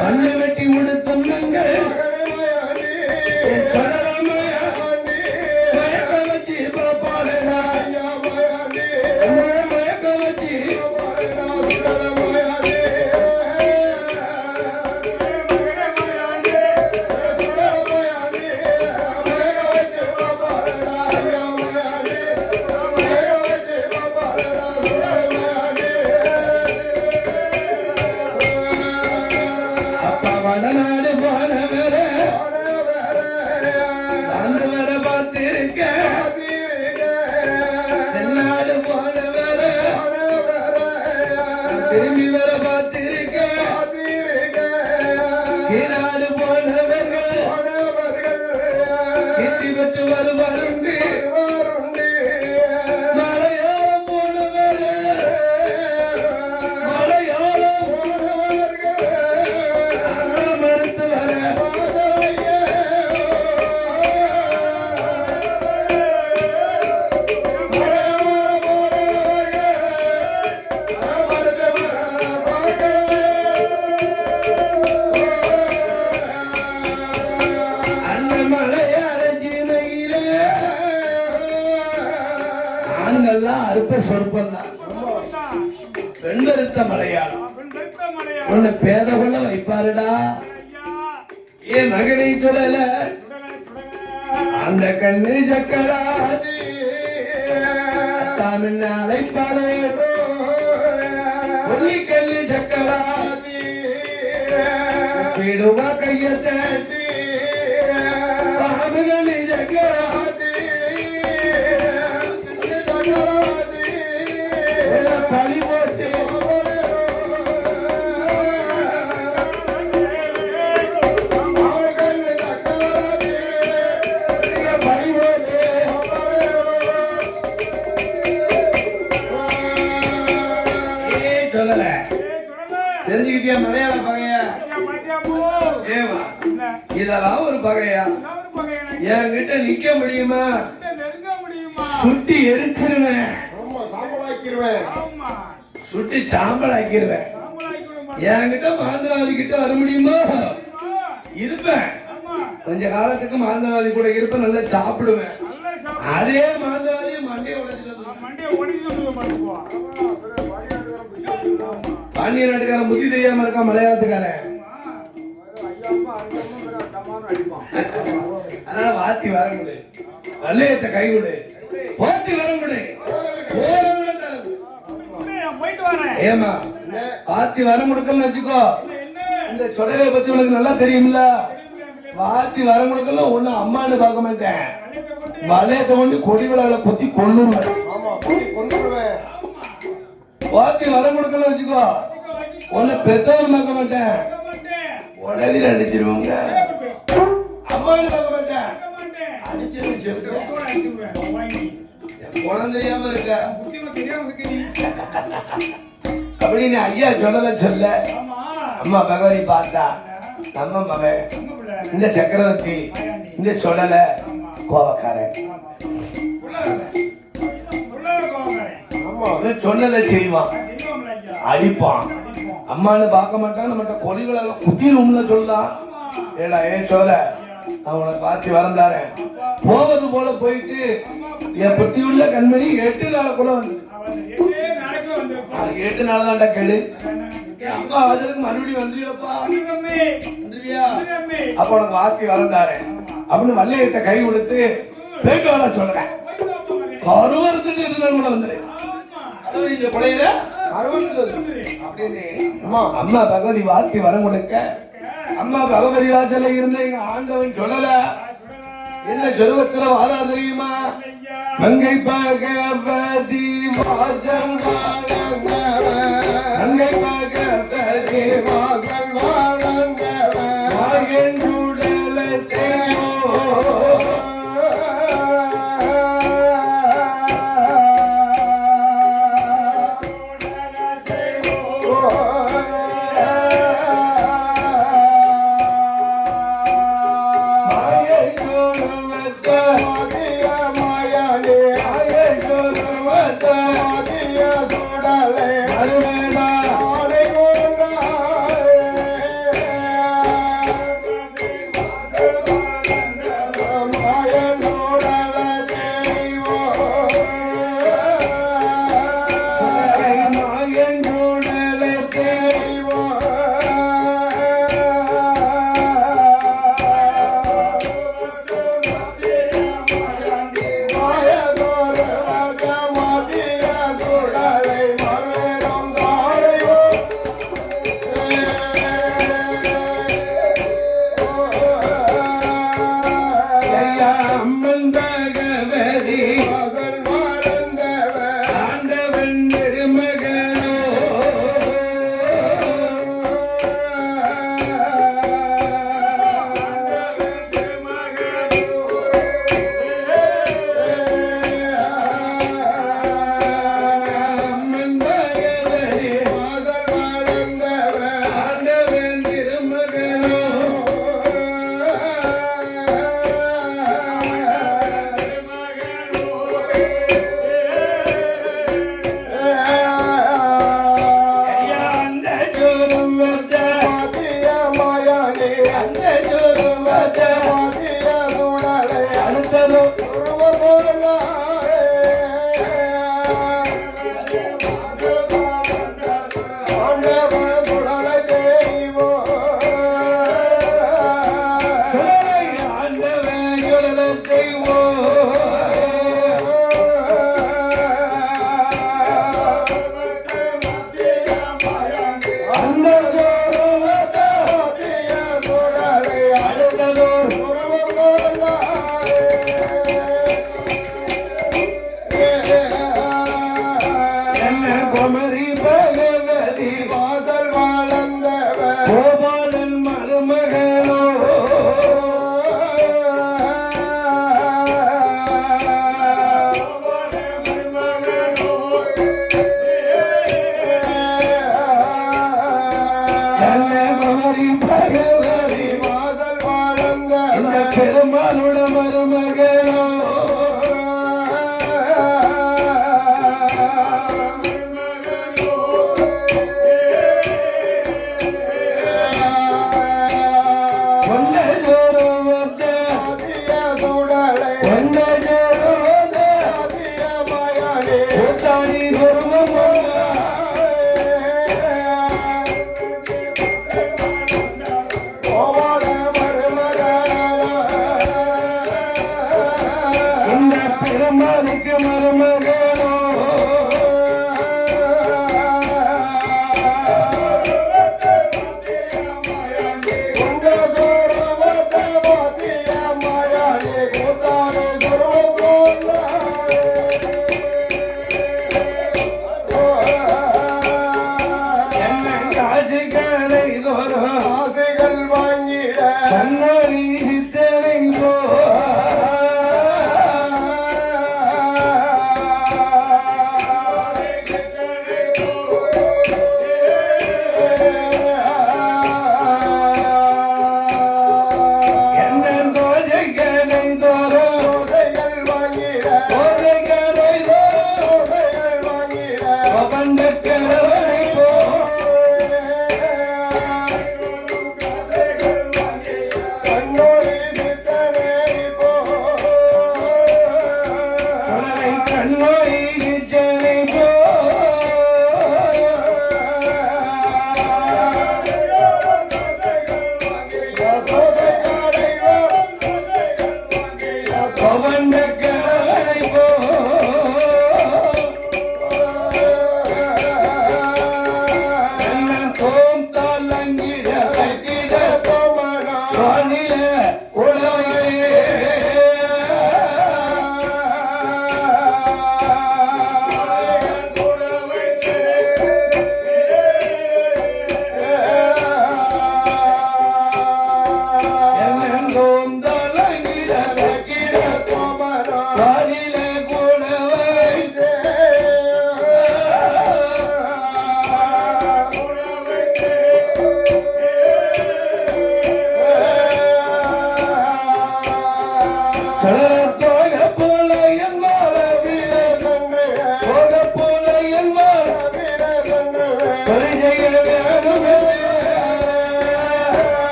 மண்ணை வெட்டி உடுத்தும் நங்கள் சுடரமையா மயக்க வச்சு பாப்பாடா மயக்க வச்சு அப்பா வடநாடு போனவர வந்து வர பார்த்திருக்க தென்னாடு போனவர திரும்பி வர பார்த்திருக்க கீழாடு போனவர்கள் கீர்த்தி பெற்று வருவாருண்டு மலையாளம் போனவர் மலையாளம் மறுத்து வர அந்த மலையாள ஜீமையிலே ஆண்கள்லாம் அற்ப சொற்பம் தான். பெண்பெருத்த மலையாளம் உன்னை பேத கொள்ள வைப்பாருடா. ஏன் மகனை சொல்லல அந்த கண்ணு சக்கராதி தமிழ் அழைப்பாரு ஒல்லி கல்லு சக்கராதி விடுவா கைய தட்டி பாம்புகள் சக்கராதி பழி போட்டு பழி போட்டு சொல்லல தெரிஞ்சுக்கிட்டியா மலையாள பகையா? ஏவா இதெல்லாம் ஒரு பகையா? என்கிட்ட நிக்க முடியுமா? சுட்டி எரிச்சிருவேன், சாம்பலாக்கிடுவேன். சுட்டி சாம்பல் ஆக்கிடுவேன். என்கிட்ட மாந்திரவாதி கிட்ட வர முடியுமா? இருப்பேன், கொஞ்ச காலத்துக்கு மாந்திரவாதி கூட இருப்பேன், நல்லா சாப்பிடுவேன். அதே மாந்திரவாதி பாண்டிய நாட்டுக்காரன் புத்தி தெரியாம இருக்கா மலையாளத்துக்காரன். அதனால வாத்தி வரங்குடு, வல்லையத்தை கைவிடு, போத்தி வரங்குடு, போயிட்டு வரேன். ஏமா வாத்தி வரம் கொடுக்கலன்னு வச்சுக்கோ. இந்த சொடலையை பத்தி உனக்கு நல்லா தெரியுமில்ல. வாத்தி வரம் கொடுக்கல ஒண்ணு அம்மான்னு பார்க்க மாட்டேன், வளையத்தை கொண்டு கொடி விழாவில கொத்தி கொள்ளுருவேன். வாத்தி வரம் கொடுக்கல வச்சுக்கோ, ஒண்ணு பெத்தவன் பார்க்க மாட்டேன், உடலில் அடிச்சிருவாங்க. அம்மான்னு பார்க்க மாட்டேன், குணம் தெரியாம இருக்க அப்படின்னு ஐயா சொல்லல சொல்ல. அம்மா பகவதி பார்த்தா நம்ம மகன் இந்த சக்கரவர்த்தி இந்த சொல்லல கோபக்காரன், சொன்னதை செய்வான், அடிப்பான். அம்மான்னு பார்க்க மாட்டான், நம்மகிட்ட கொடிகளால குத்திரும்ல சொல்லலாம். ஏடா ஏ சொல்ல, நான் உனக்கு பார்த்து வரந்தாரேன், போவது போல போயிட்டு என் புத்தி உள்ள கண்மணி 8 நாளுக்குள்ள வந்து 8 நாள் தான்டா கேடு. அப்பா வச்சதுக்கு மறுபடியும் வந்துருவியாப்பா, வந்துருவியா? அப்ப உனக்கு வாத்தி வரந்தாரேன் அப்படின்னு வல்லையத்தை கை கொடுத்து போயிட்டு வர சொல்றேன். கருவறுத்துட்டு 2 நாள் கூட வந்துரு. அம்மா பகவதி வாத்தி வரம் கொடுக்க, அம்மா பகவதி வாசல இருந்த எங்க ஆண்டவன் சொல்லல என்ன சொருவத்துல வாழா தெரியுமா? மங்கை பகவதி வாசல் மங்கை பகவதி வாசல் வாழன் சுடலத்தை பெருமானுட மருமகனோ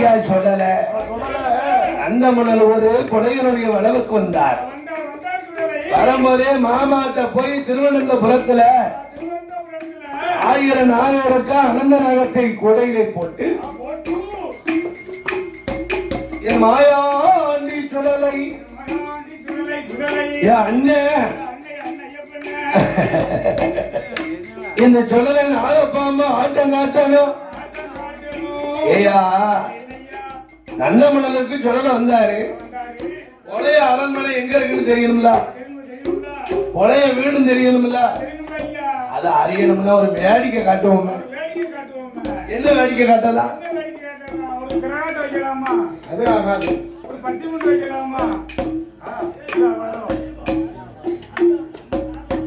ஐயா சொல்லல. அந்த மணல் ஒரு கொடையனுடைய வளவுக்கு வந்தார். வரும்போதே மாமாட்ட போய் திருவனந்தபுரத்துல 1000 நாயருக்கு அனந்த நகத்தை கொடையிலே போட்டு என் மாயாண்டி சுடலை அண்ணன் இந்த சுடலை நாகப்பாம்பு ஆட்டம் காட்டணும். ஏயா நந்தமணலுக்கு சுடலை வந்தாரு. பழைய அரண்மனை எங்க இருக்குன்னு தெரியணும்ல, பழைய வீடும் தெரியணும்ல. அதை அறியணும்னா ஒரு வேடிக்கை காட்டுவோம். என்ன வேடிக்கை காட்டலாம்? அது ஆகாது.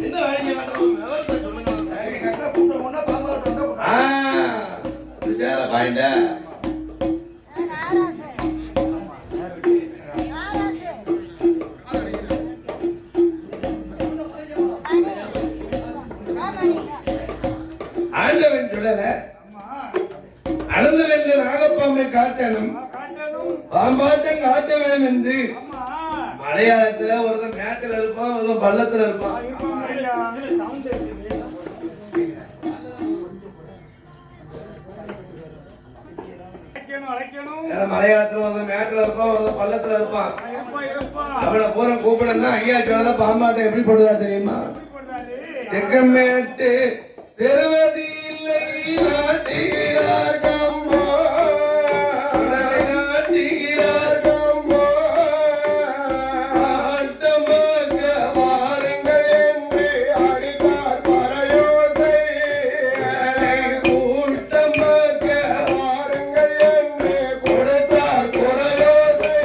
என்ன வேடிக்கை காட்டுவோம்? பாயிண்ட ஆண்டவன் சுடல அனந்தன் என்ற நாகப்பாம்பை காட்டணும், பாம்பாட்டம் காட்ட வேண்டும் என்று மலையாளத்துல ஒருத்தன் மேட்டில் இருப்பான், ஒருத்தன் பள்ளத்துல இருப்பான். மலையாளத்துல ஒருத்தன் மேட்டில் இருப்பான், ஒருத்தன் பள்ளத்துல இருப்பான். அவனை பூரா கூப்பிடனா ஐயா சொன்ன பாம்பாட்டம் எப்படி போடுதா தெரியுமா? தெக்கமேட்டு தெருவதி இல்லை நாட்டுகிறார் கம்போ, நாட்டுகிறார் கம்போ, ஆட்டமாக வாருங்கள் என்று அடித்தார் பறையோசை, கூட்டமாக வாருங்கள் என்று கொடுத்தார் குறையோசை.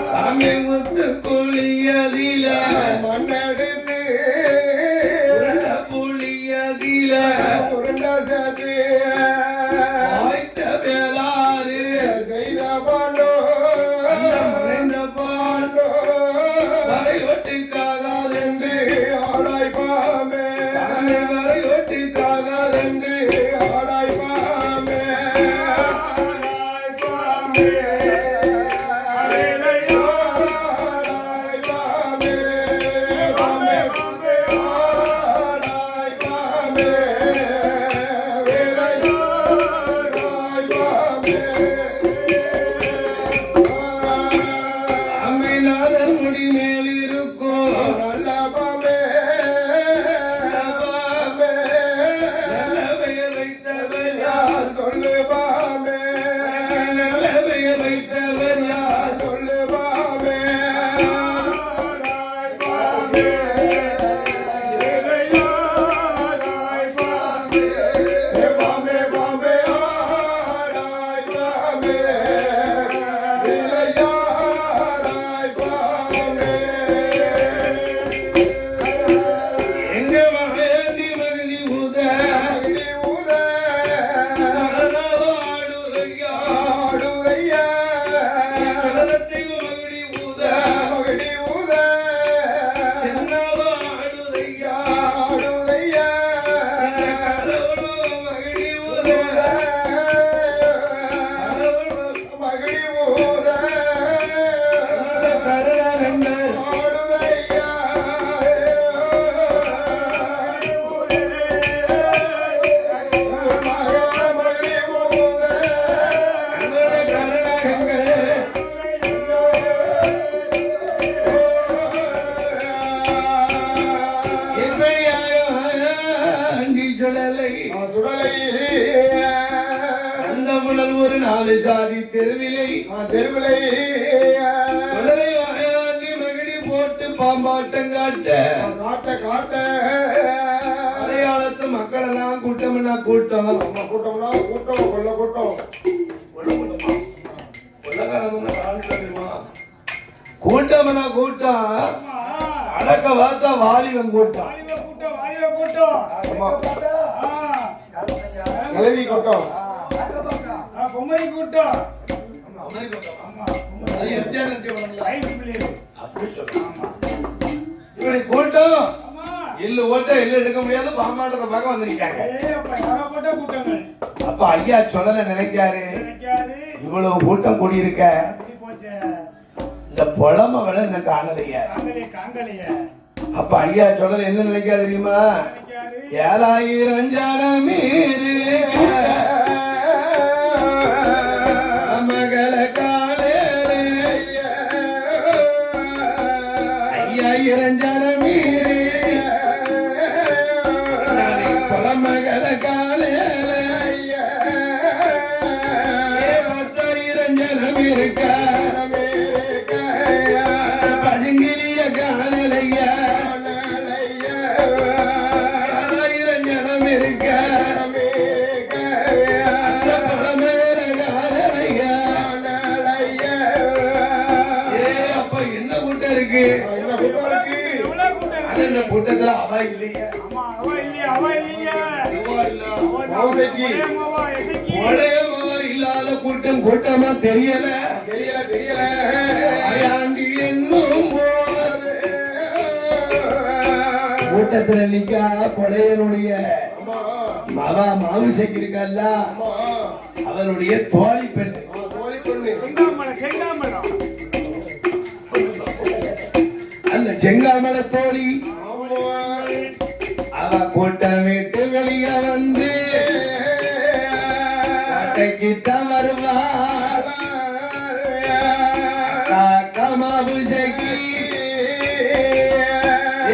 சாமி முத்து புளியதில மண்ணெடுத்து புளியதில உருண்ட சேர்த்து வாய்த்த வேளாறு செய்த பாண்டோ மறைந்த பாண்டோ வரையொட்டிக்காகாதென்று ஆடாய் பாமே சாமி வரையொட்டிக்காகாதென்று ஆடாய் பாமே ஆடாய் பாம்பே. அலையிலையோ. ஆடாய் பாமே பாம்பே, பாம்பே. ஆடாய் பாமே வேலையோ ஆடாய் பாமே அம்மைநாதர் முடி மேல் இருக்கும் நல்ல பாமே பாமே நல்ல பெயர் வைத்தவர் யார்? யார் சொல்லு பாமே நல்ல பெயர் வைத்தவர் யார்? சொல்லு பாமே ஆடாய் பாம்பே. அலையிலையோ. ஆடாய் பாம்பே. பாமே பாமே ஆடாய் பாமே வேலையோ ஆடாய் பாமே எங்க மகேந்தி மகிழ்ச்சி உத அடி உத ஆடுதையா ஆடுதையா கடலத்தை மகிழி உத மகடி உத சின்னதோ ஆடுதையா ஆடுதையா கடவுளோ மகிழி உத கடவுளோ மகடி உத கருணாகண்டர் ஆடுதையா மகடி உத கருணாகண்டர் எப்படியாண்டி சுடலை சுடலை அந்த முதல் ஒரு நாலு சாதி தெருவிலை தெருவிலை சுடலை வாயாண்டி மகிழி போட்டு பாம்பாட்டம் காட்ட காட்ட காட்ட மலையாளத்து மக்களெல்லாம் கூட்டம்னா கூட்டம் நம்ம கூட்டம்னா கூட்டம் கொள்ள கூட்டம் கூட்டம்னா கூட்டம் ஆமா. அடக்க பார்த்தா வாலிபன் கூட்டம் வாலிப கூட்டம், வாலிப கூட்டம். ஆமா ஆ. கிளவி கூட்டம் பொம்மை கூட்டம். Ice plate. இப்படி கூட்டம் ஆமா. இல்லு ஓட்ட இல்லு எடுக்க முடியாது பாம்பாட்டத்தை பார்க்க வந்திருக்காங்க அப்ப ஏகப்பட்ட கூட்டங்கள். அப்ப ஐயா சொல்லல நினைக்காரு நினைக்காது. இவ்வளவு கூட்டம் கூடியிருக்க இப்படி போச்சே. இந்த புலம வேலை எனக்கு ஆனதையா காங்கலையே, காங்கலையே. அப்ப ஐயா சொல்லல என்ன நினைக்காது தெரியுமா நினைக்காது. 7000 ஜனமீரு மகள காலேலே 5000 ஜனமீரு புலமகள காலேலே 10,000 ஜனம் இருக்க பதுங்கிலிய காணலையா 1000 ஜனம் இருக்க புலமகள காலேலையா அப்ப என்ன கூட்டம் இருக்கு என்ன கூட்டம் இருக்கு எவ்வளவு கூட்டம் ஆனா இந்த கூட்டத்துல அவ இல்லையா ஆமா, அவ இல்லையா, அவ இல்லையா. மவுசைக்கு. அவ எசைக்கு. ஒளையமா இல்லாத கூட்டம் கூட்டமா தெரியல தெரியல தெரியல ஆயாண்டி என்னும் போது கூட்டத்துல நிக்கா பொழையனுடைய ஆமா மவா மாவுசைக்கு இருக்கல்ல ஆமா அவருடைய தோழி பெண் தோழி பொண்ணு செங்காமரம், செங்காமரம். அந்த செங்காமல தோழி ஆமா அவ கூட்டம் விட்டு வெளியே வந்து கட்டைக்குத்தான் வருவாள் மாவுசைக்கு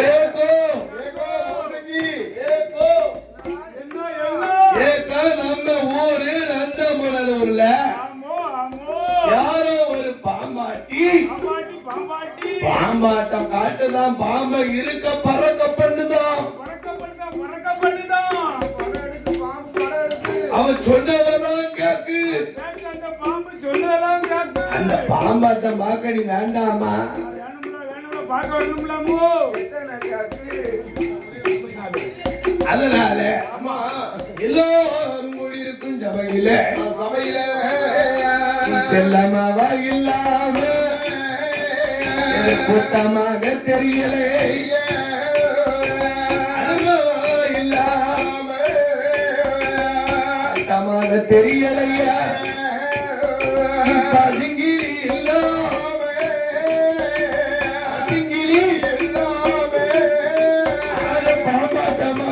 ஏகோ ஏகோ என்ன, என்ன? ஏக்கா நம்ம ஊரு நந்தமுனூர்ல ஆமோ, ஆமோ. யாரோ ஒரு பாம்பாட்டி பாம்பாட்டி, பாம்பாட்டி. பாம்பாட்டம் காட்டுதான் பாம்பை இருக்க பறக்க பண்ணுதான் பறக்கப்படுதான், பறக்கப்படுதான். படம் எடுத்து, பாம்பு படம் எடுத்து. அவன் சொன்னதெல்லாம் கேக்கு. கேக்கு, அந்த பாம்பு சொன்னதெல்லாம் கேக்கு. அந்த பாம்பாட்டம் பார்க்க நீ வேண்டாமா? வேணும்ல, வேணும்ல, பார்க்க வேணும்லாமோ? அதனால அம்மா எல்லோரும் கூடியிருக்கும் சபையில சபையில செல்லமாவா இல்லாம கூட்டமாக தெரியலே அனுபவம் இல்லாம கூட்டமாக தெரியலையா பதுங்கிலி இல்லாம பதுங்கிலி இல்லாம பாம்பாட்டமா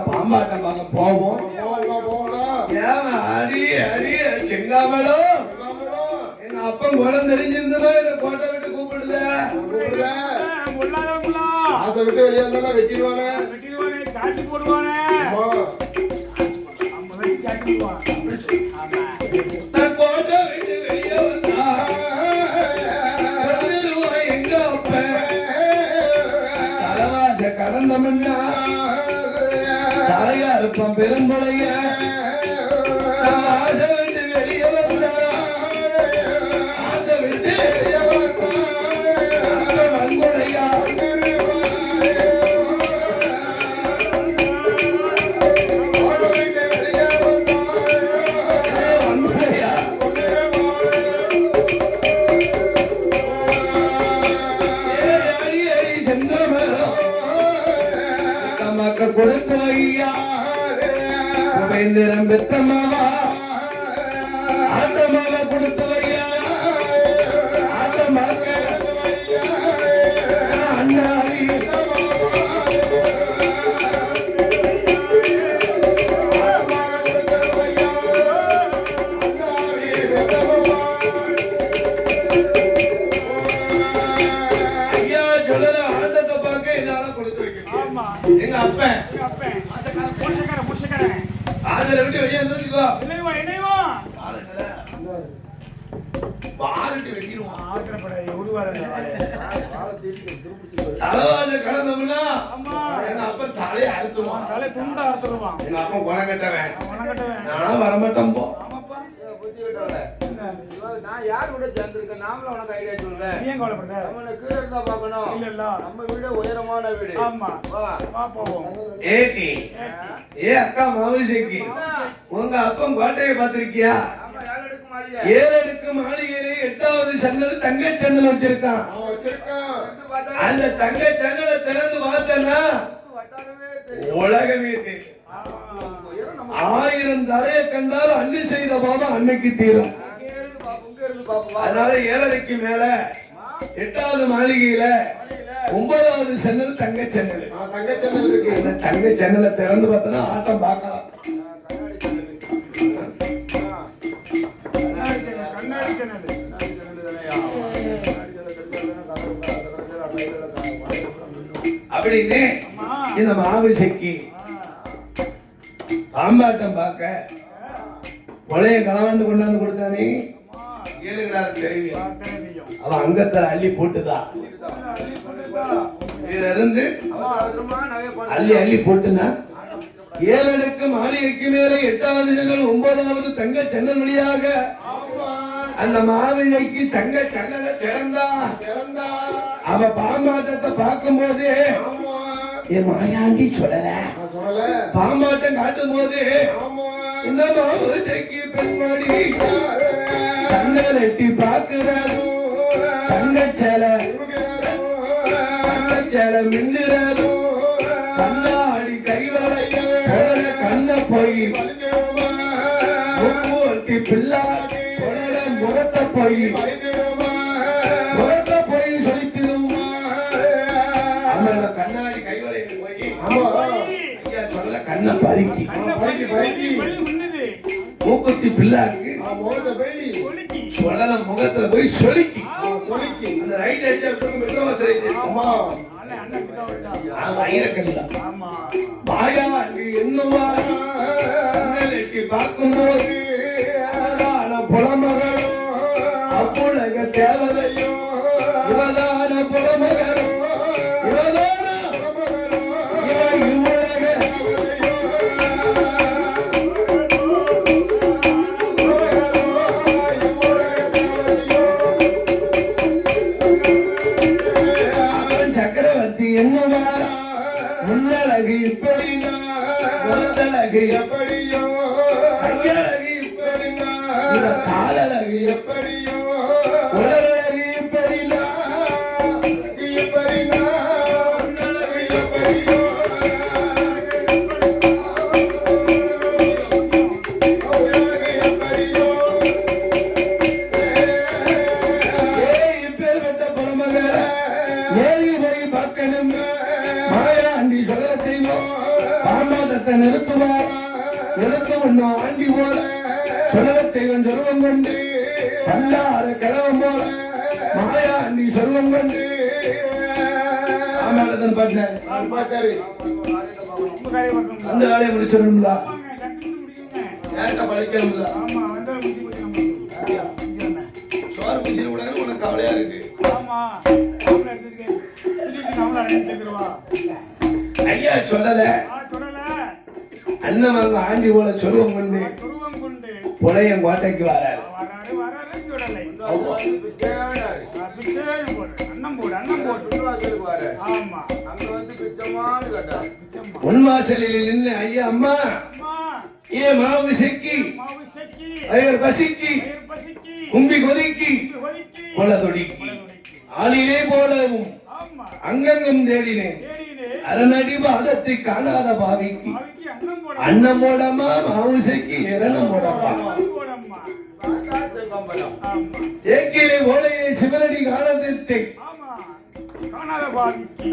பாம்பாட்டம் பார்க்க போவோம். ஏன் அடி அடி செங்காமலும் எங்க அப்பன் குளம் தெரிஞ்சிருந்தமா இந்த கோட்டை விட்டு கூப்பிடுத. உள்ளாதவங்களா? ஆசை விட்டு வெளியே வந்தா வெட்டிடுவானே. வெட்டிடுவானே, சாட்சி போடுவானே. அம்மா நம்ம வெட்டி சாட்சி போடுவான். ஆமா. நான் கோட்டை விட்டு வெளியே வந்தா வந்துருவான் எங்க அப்பன். தலைவாச கடந்தோம்னா தலையா இருப்பான் பெரும்பளைய. ஆசை விட்டு வெளியே வந்தா ஆசை விட்டு வெளியே வந்தா வன்கொடையா வன்கொடையா அடி அடி செந்தமரம் நமக்கு கொடுத்து வையா உபேந்திரம் பெத்தம்மாவா ஆட்டமாவா கொடுத்து வையா ஆட்டமாக அண்ணாரி ஐயா சொல்லல ஆட்டத்தை பார்க்க என்னால கொடுத்து வைக்க. ஆமா. எங்க அப்பன் எங்க அப்பன். ஆசைக்காரன், புருஷக்காரன், புருஷக்காரன். ஆதரை விட்டு வெளியே வந்துருக்கோ. என்னைவா, என்னைவா? பாலிட்டு வெட்டிடுவான். ஆத்திரப்படாதீங்க, உருவாருங்க. தலைவாச கடந்தோம்னா ஆமா. எங்க அப்பன் தலையை அறுத்துருவான். தலை துண்டா அறுத்துருவான். எங்க அப்பன் குணம் கட்டவன். வணக்கட்டவன். நான் வரமாட்டேன் போ. ஆமாப்பா. நான் யார் கூட சேர்ந்திருக்கேன் நாமளும் உனக்கு ஐடியா சொல்றேன். நீ ஏன் கவலைப்படுற? நம்ம கீழே இருந்தா பார்க்கணும். இல்ல, இல்ல. நம்ம வீடு உயரமான வீடு. ஆமா. வா. வா போவோம். ஏடி ஏ அக்கா மாமிசைக்கு உங்க அப்பன் கோட்டையை பார்த்திருக்கியா? ஆமா, 7 அடுக்கு மாளிகை. 7 அடுக்கு மாளிகையிலே 8வது சன்னல் தங்க சன்னல் வச்சிருக்கான். வச்சிருக்கான். வந்து பார்த்தா அந்த தங்க சன்னலை திறந்து பார்த்தனா வட்டாரமே தெரியும். உலகமே தெரியும். உயரம் நம்ம 1000 தலையை கண்டால் அன்னி செய்த பாபம் அன்னைக்கு தீரும். அங்கே இருந்து பாப்போம், இங்க இருந்து பாப்போம். வா. அதனால 7:30க்கு மேல 8வது மாளிகையில 9வது சன்னல் தங்க சன்னல். தங்க சேனல் இருக்கு. அந்த தங்க சன்னலை திறந்து பார்த்தனா ஆட்டம் பார்க்கலாம். கண்ணாடி ஜன்னல், கண்ணாடி ஜன்னல். அப்படின்னு ஆமா. இந்த மாமிசைக்கு பாம்பாட்டம் பார்க்க கொலைய கலவாண்டு கொண்டாந்து கொடுத்தானே ஏழுகிறார தெரியும். தெரியும். அவன் அங்கத்துல அள்ளி போட்டுதான். அள்ளி போட்டுட்டா. இதுல இருந்து அவசரமா நகை பண்ண அள்ளி அள்ளி போட்டுனா 7 அடுக்கு மாளிகைக்கு மேல 8வது ஜன்னல் 9வது தங்க சன்னல் வழியாக அந்த மாளிகைக்கு தங்க சன்னலை திறந்தா இறந்தா அவ பாம்பாட்டத்தை பார்க்கும் போது ஆமா என் மாயாண்டி சொல்லல நான் சொல்லல. பாம்பாட்டம் காட்டும் போது ஆமா இந்த மாவுச்சைக்கு பெண்மணி சன்னல் எட்டி பார்க்கிறாரு. தங்கச்சேலை தங்கச்சேலை மின்னுறாரு. கண்ணாடி கைவளைய சொடல கண்ண போய் மூக்குவத்தி பிள்ளை சொடல முகத்தை போய் முகத்தை போய் சொல்லித்திரும். அவன் கண்ணாடி கைவளையில் போய் ஐயா சொல்ல கண்ணை பறிக்கி கண்ணை பறிக்கி, பறிக்கி. பள்ளி மின்னுது. மூக்குத்தி பிள்ளாக்கு முகத்தை போய் ஒலிக்கி. சுடல முகத்துல போய் சொலிக்கி சொலிக்கி அந்த ரைட் அடிச்சா மெட்ரோவாஸ் ரைட் அம்மா அண்ணன் கிட்ட விட்டா. ஐயரக்கல்ல ஆமா. மாயா நீ என்னவா கண்ணெட்டி பார்க்கும்போது அழகான புலமகளோ அப்புழக தேவதையோ இவதான புலமகளோ இவதான புலமகளோ இவ்வுலக சக்கரவர்த்தி என்னவா முன்னழகு இப்படினா முகத்தழகு எப்படியோ கையழகு இப்படினா காலழகு எப்படியோ உடலழகு இப்படினா எப்படினா உடலழகு எப்படியோ இப்பேற்பட்ட புலமகள ஏறி போய் பார்க்கணும் மாயாண்டி சகலத்தை பாமாட்டத்தை நிறுத்துவார் நிறுத்த ஒன்னும் ஆண்டி போல சுடலத்தை சொருவம் கொண்டு பல்லார கிழவம் போல மாயாண்டி சொருவம் கொண்டு ஆமாட்டத்தன் பாட்டினார் பாட்டாரு உங்க காரியம் மட்டும் அந்த வேலையை முடிச்சிடணும்ல ஆமாங்க, டக்குனு முடியுங்க. ஏன்ட்ட பழிக்கணும்ல ஆமா, வந்து முடிச்சு நம்ம. சோறு பிடிச்சிட கூட உனக்கு கவலையா இருக்கு ஆமா. நம்மள எடுத்துக்க. திருப்பி நம்மள எடுத்துக்கிறவா. ஐயா சொல்லல சொல்லல. அண்ணன் வாங்க ஆண்டி போல சொருவம் கொண்டு துருவம் கொண்டு புலையன் கோட்டைக்கு வராரு வராரு வராரு சொல்லலை. பிச்சையானாரு. பிச்சையும் போடு. அன்னம் போடு அன்னம் போடு. சுற்றுலாத்தலுக்கு வர. ஆமா. அங்க வந்து பிச்சைமான்னு கேட்டார். பிச்சைம்மா. உன்வாசலில் நின்று ஐயா அம்மா அம்மா, ஏ மாவு செக்கி மாவு செக்கி, அயர் பசிக்கு பயிர் பசிக்கி, கும்பி கொதிக்கி ஒதுக்கி, கொல தொடிக்கி ஆளிலே போலவும் ஆமா. அங்கங்கும் தேடினேன் தேடினே அரணடி பாதத்தை காணாத பாவிக்கு பாவிக்கு அன்னம் போட. அன்னம் போடமா மாவு செக்கி இரணம் போடமா அன்னம் போடம்மா. பார்த்தா செங்கம்பலம். ஆமா. ஏக்கிலே ஓலையை சிவனடி காணத்தை ஆமா. காணாத பாவிக்கு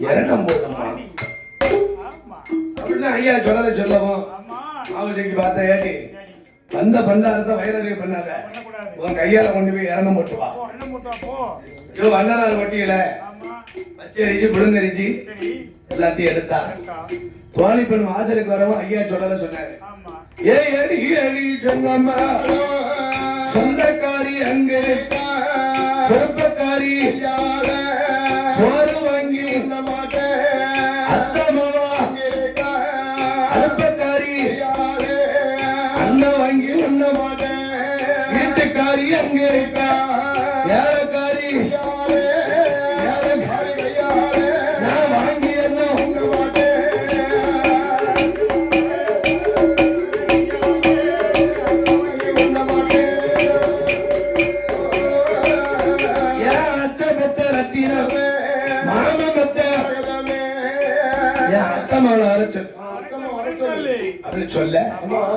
இரணம் போடமா ஆமா. அப்படின்னு ஐயா சொல்லதை சொல்லவும் ஆமா. மாவு செக்கி பார்த்த ஏட்டி சரி. வந்த பண்டாரத்தை வயிறறிய பண்ணாத பண்ணக்கூடாது. உன் கையால கொண்டு போய் இரணம் போட்டு வா போ, அன்னம் போட்டா போ. இது வண்டனார் வட்டியில ஆமா. பச்சரிச்சு புழுங்கரிச்சு சரி. எல்லாத்தையும் எடுத்தா கரெக்டா. தோழி பெண் ஆஜருக்கு வரவும் ஐயா சொல்லல சொன்னாரு ஆமா. ஏ அடி அடி சொன்னம்மா சொந்தக்காரி அங்கே சொற்பக்காரி சோறு வாங்கி அத்தமவா அனுப்பக்காரி அண்ணன் வாங்கி உண்ண மாட்டேன் வீட்டுக்காரி அங்கே இருக்கா ஏழக்காரி நான் வாங்கி என்ன உண்ண மாட்டேன் ஏன் அத்தை பெத்த ரத்தினம் மாமன் பெத்த என் அத்தை மகளை அரைச்சு சொல்லு. அப்படி சொல்ல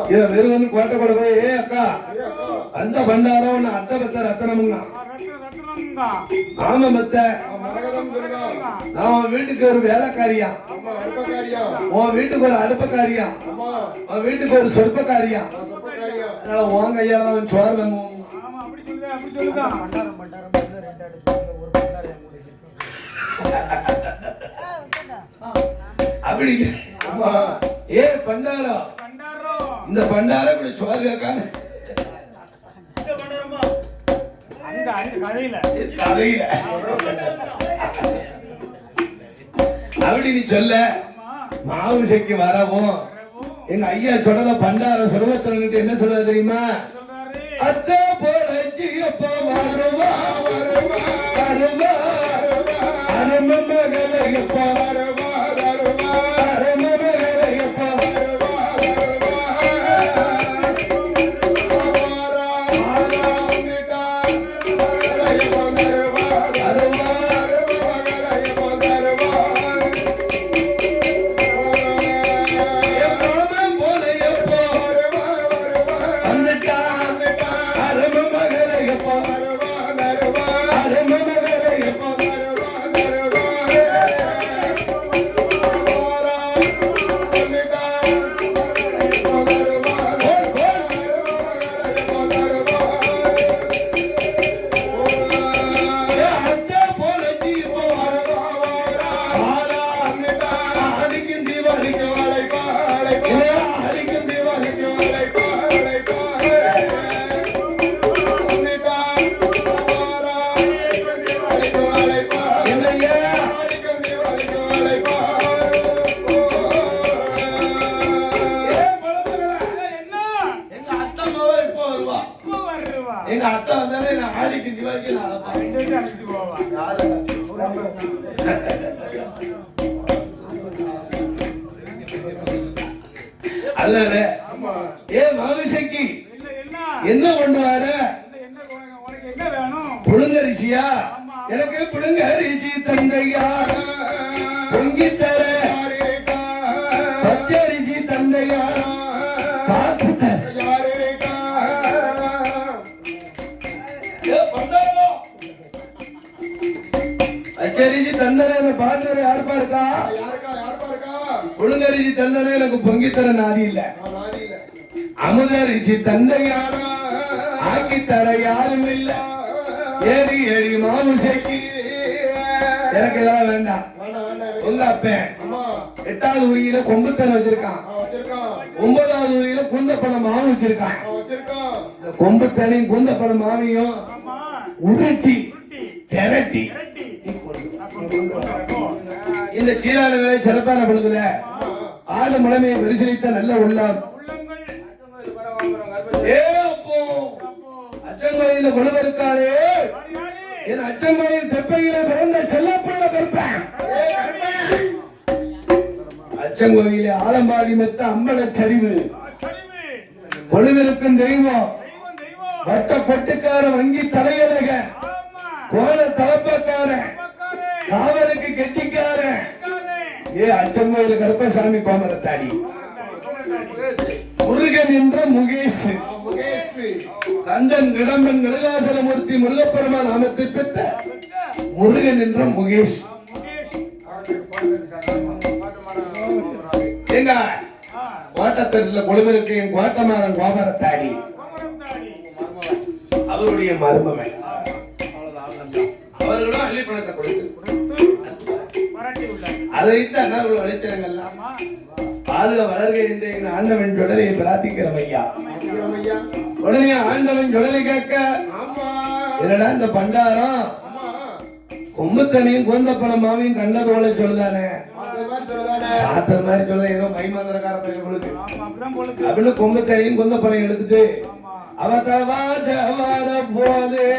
இவன் வெறும் கோட்டை கூட போய் ஏ அக்கா அந்த பண்டாரம் நான் அத்தை பெத்த ரத்தனமுங்க ரத்னம் தான். மாமன் பெத்த மரகதம் துர்கா நான் உன் வீட்டுக்கு ஒரு வேலைக்காரியா அம்மா அல்பக்காரியா உன் வீட்டுக்கு ஒரு அடுப்பக்காரியா அம்மா உன் வீட்டுக்கு ஒரு சொற்பக்காரியா சொப்பக்காரியா அதனால உன் கையால தான் சோறு வாங்குவோம் ஆமா, அப்படி சொல்லுதா, அப்படி சொல்லுதா. அப்படி அம்மா ஏ பண்டாரம் பண்டாரம். இந்த பண்டாரம் இப்படி சோறு கேட்காது அந்த அந்த கதையில தலையில அப்படி நீ சொல்ல ஆமா. மாவு செக்கி வரவும் வரவும் எங்க ஐயா சொல்றத பண்டாரம் சுரவத்திரங்கிட்ட என்ன சொல்றது தெரியுமா சொல்றாரு. அத்தை போலக்கு எப்ப வருவா வருவா வருவா அரும மகளை எப்ப வருவா வருவா அரும மகளை எப்ப வருவா என்னையா எங்க அத்தை மாவ இப்போ வருவா. எங்க அத்தை வந்தாலே நான் ஆடிக்கு திவாக்கி நான் அல்ல ஏ மாமிசைக்கு என்ன கொண்டு வர? புழுங்கரிசியா? எனக்கு புழுங்கரிசி தந்தையா, பொங்கி தர பச்சரிசி தந்தையா, பார்த்து தர. பச்சரிசி தந்தனை பார்த்து யாருப்பா இருக்கா? புழுங்கரிசி தந்தனை எனக்கு பொங்கி தர நாதி இல்ல. அமுதரிசி தந்தையா ஆக்கி தர யாரும் இல்ல. ஏறி ஏறி மாமுசைக்கு எனக்கு இதெல்லாம் வேண்டாம். உங்க அப்பன் 8வது உரியில கொம்புத்தனை வச்சிருக்கான், 9வது உரியில குந்தப்பழம் மாவு வச்சிருக்கான். கொம்புத்தனையும் குந்தப்பழம் மாவையும் உருட்டி திரட்டி இந்த சீரான வேலை சிறப்பான பொழுதுல ஆடு முழமையை பரிசீலித்த நல்ல உள்ளம். ஏ அப்போ அச்சங்கோயில கொழுவருக்காரு என் அச்சங்கோயில் தெப்பையில பிறந்த செல்லப்புள்ள கற்பேன். அச்சங்கோயிலே ஆலம்பாடி மெத்த அம்பல சரிவு கொழுவிருக்கும் தெய்வம் வட்ட பொட்டுக்கார வங்கி தலையழக கோல தலப்பக்காரன் காவலுக்கு கெட்டிக்காரன் ஏ அச்சங்கோயில் கருப்பசாமி கோமரத்தாடி முருகன் என்ற முகேஷ் கந்தன் கிடம்பன் கடகாசலமூர்த்தி முருகப்பெருமான் நாமத்தை பெற்ற முருகன் என்ற முகேஷ். எங்க கோட்டத்தில் கொழுவிற்கு என் கோட்டமாறன் கோமரத்தாடி அவருடைய மருமகன். அவர்களும் அள்ளிப்பணத்தை கொடுத்து அதைத்து அண்ணார்கள் வழித்தனங்கள்லாம் ஆளுக வளர்க என்று என் ஆண்டவன் தொடரை பிரார்த்திக்கிறோம் ஐயா. உடனே ஆண்டவன் தொடரை கேட்க என்னடா இந்த பண்டாரம் கொம்புத்தனையும் கோந்தப்பழம் மாவையும் கண்டதோட சொல்லுதானே, பார்த்தது மாதிரி சொல்லுத ஏதோ மைமாந்திரக்கார பையன் அப்படின்னு கொம்புத்தனையும் கொந்தப்பழம் எடுத்துட்டு அவதவா ஜவார போதே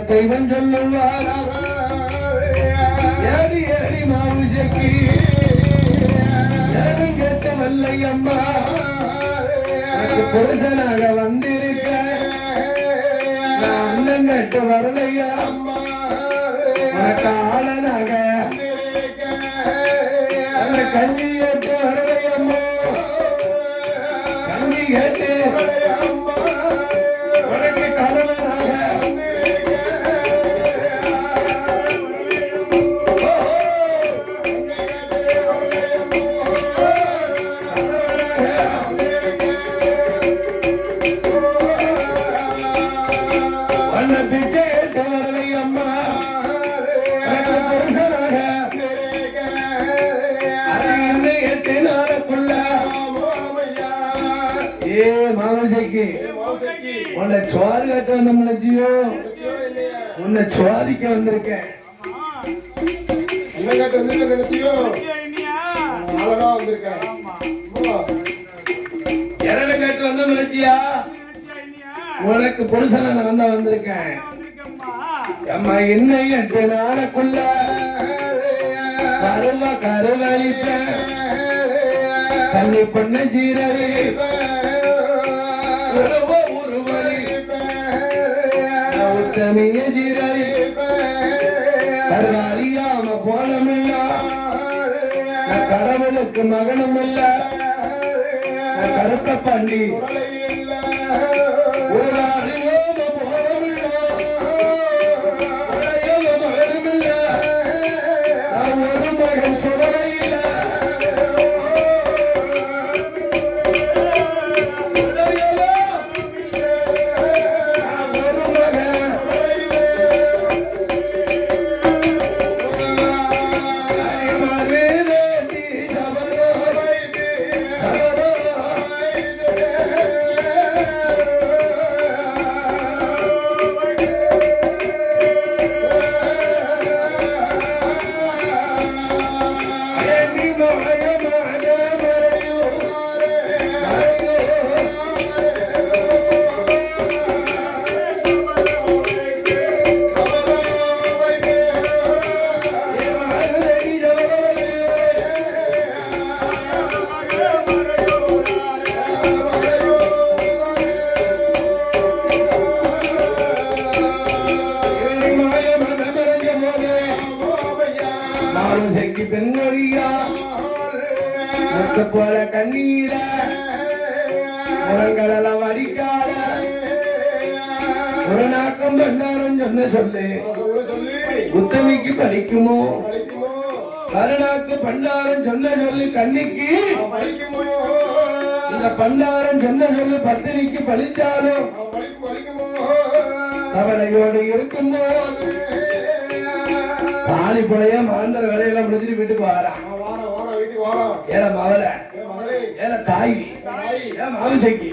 தெய்வம் சொல்லுவார் ஏடி ஏடி மாவுஜக்கி ஏடி கேட்ட வல்லை அம்மா புருஷனாக வந்திருக்க அண்ணன் கேட்டு வரலையா அம்மா ஆளனாக அந்த கஞ்சி கேட்டு வரலையம்மா கஞ்சி கேட்டு உனக்கு கணவனாக உன்னை சுவாதி கட்ட வந்தோம்னு உன்னை சுவாதிக்க வந்திருக்கேன். இறனை கேட்டு வந்தோம் நினைச்சியா உனக்கு புருஷனை நான் தான் வந்திருக்கேன். அம்மா என்ன 8 நாளுக்குள்ள கருவழிப்ப தண்ணி பண்ண ஜீரவி உத்தமிய ஜீரவி கருவாளியாம போனமில்ல கடவுளுக்கு மகனும் இல்ல கருத்த பண்டி போல கண்ணீர முரங்கடல வடிக்கால ஒரு நாக்கம் பண்டாரம் சொன்ன சொல்லு உத்தமிக்கு படிக்குமோ கருணாக்கு பண்டாரம் சொன்ன சொல்லு கண்ணிக்கு இந்த பண்டாரம் சொன்ன சொல்லு பத்தினிக்கு படிச்சாலும் கவலையோடு இருக்குமோ தாலி புழைய மாந்திர வேலையெல்லாம் முடிச்சுட்டு வீட்டுக்கு வாரான். ஏல மவள ஏல தாய் ஏன் மாவுசைக்கு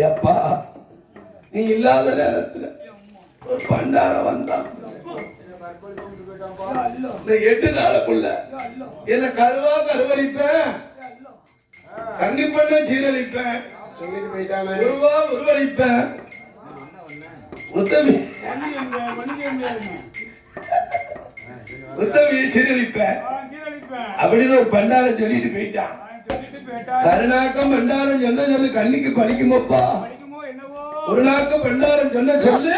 எப்பா நீ இல்லாத நேரத்துல ஒரு பண்டாரம் வந்தான். இந்த 8 நாளுக்குள்ள என்ன கருவழிப்பேன் கண்ணி பண்ண சீரழிப்பேன் உருவழிப்பேன் உத்தமியை சீரழிப்பேன் அப்படின்னு ஒரு பண்டாரம் சொல்லிட்டு போயிட்டான். கருணாக்கம் பண்டாரம் சொன்ன சொல்லு கண்ணிக்கு படிக்குமோப்பா ஒரு நாக்கம் பண்டாரம் சொன்ன சொல்லு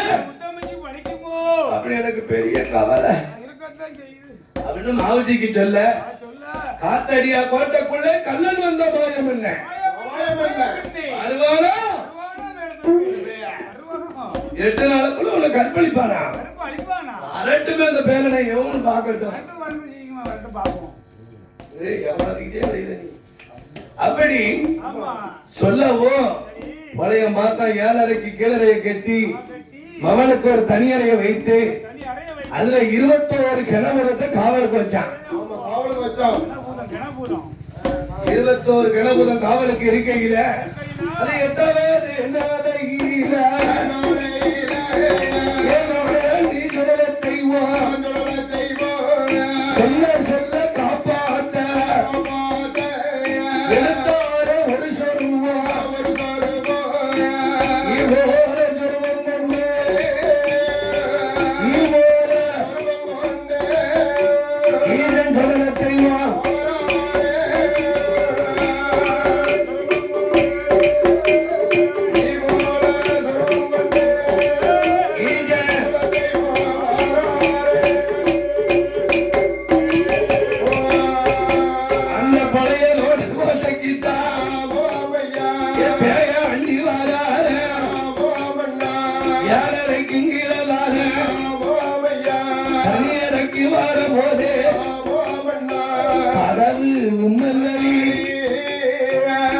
அப்படி எனக்கு பெரிய கவலை அப்படின்னு மாவுஜிக்கு சொல்ல காத்தடியா கோட்டைக்குள்ளே கல்லன் வந்த மாயம் என்ன வருவானா 8 நாளுக்குள்ள உன்னை கற்பழிப்பானா அரட்டுமே அந்த பேரனை எவனு பார்க்கட்டும் அப்படி சொல்லவோ பழைய மாத்தா 7:30க்கு கீழறையை கட்டி மகனுக்கு ஒரு தனியறையை வைத்து அதுல 21 கிணபுரத்தை காவலுக்கு வச்சான். 21 கிணபுரம் காவலுக்கு இருக்கையில அது 8வது என்னதையில நீ சுடல தெய்வம் சொல்ல சொல்ல காப்பாத்த எழுத்தார ஒரு சொல்லுவா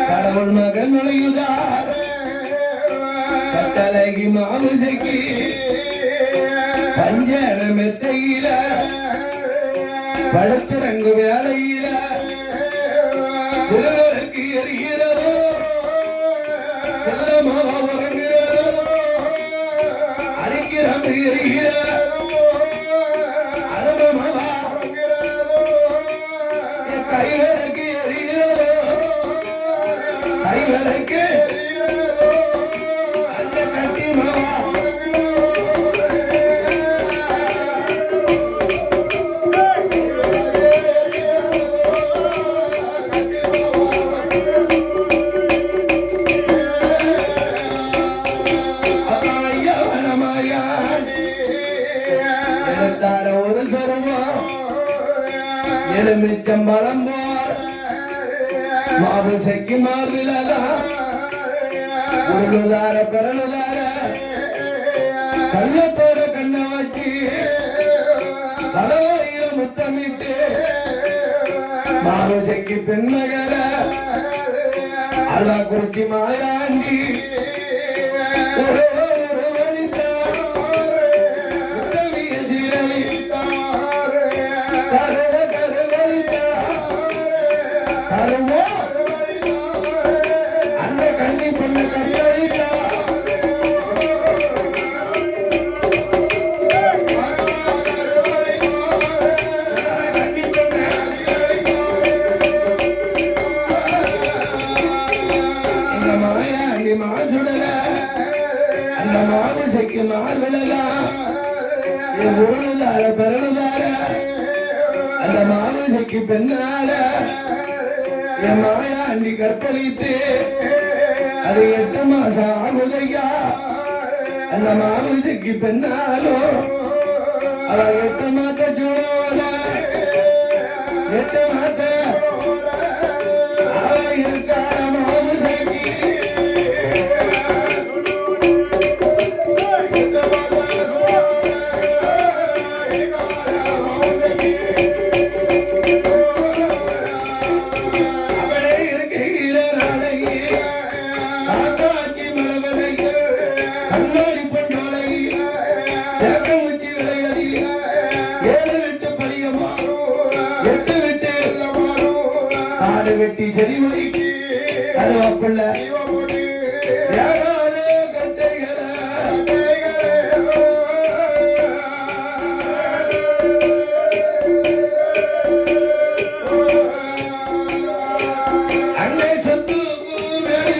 கடவுள் மகன் நுழையுதார் கட்டளகி மாமுசைக்கு பஞ்சர மெத்தையில படுத்துறங்கு வேலையில குலவருக்கு எறிகிறதோ செல்லமாக உறங்குகிறதோ அரிக்கிறது எறிகிறதோ எடுத்தார ஒரு சொருவம் எலுமிச்சம் பழம் போல் மாவு செக்கி மார்பிலதான் உருளுதார பிறனுதார கள்ளத்தோட கண்ணை வச்சு பலவாயிர முத்தமிட்டு மாவு செக்கி பெண்ணகர அல்லா குறிச்சி மாயாண்டி அந்த கண்ணி பொண்ணு கண்ணா மாசுடல அந்த மாவு செக்கு மார்பலலாம் உருளுதார பிறனுதார அந்த மாவு செக்கு பெண்ணால என் மாயா அண்டி கற்பழித்து அது 8 மாசம் ஆகுதையா அந்த மாவு செக்கு பெண்ணாலும் அவ 8 மாத்த சூடோட 8 மாத்த அவ இருக்கார மாவு செக்கி வெட்டி செடி ஒதுக்கி அது வாப்புள்ள அன்னை சொத்து வேலை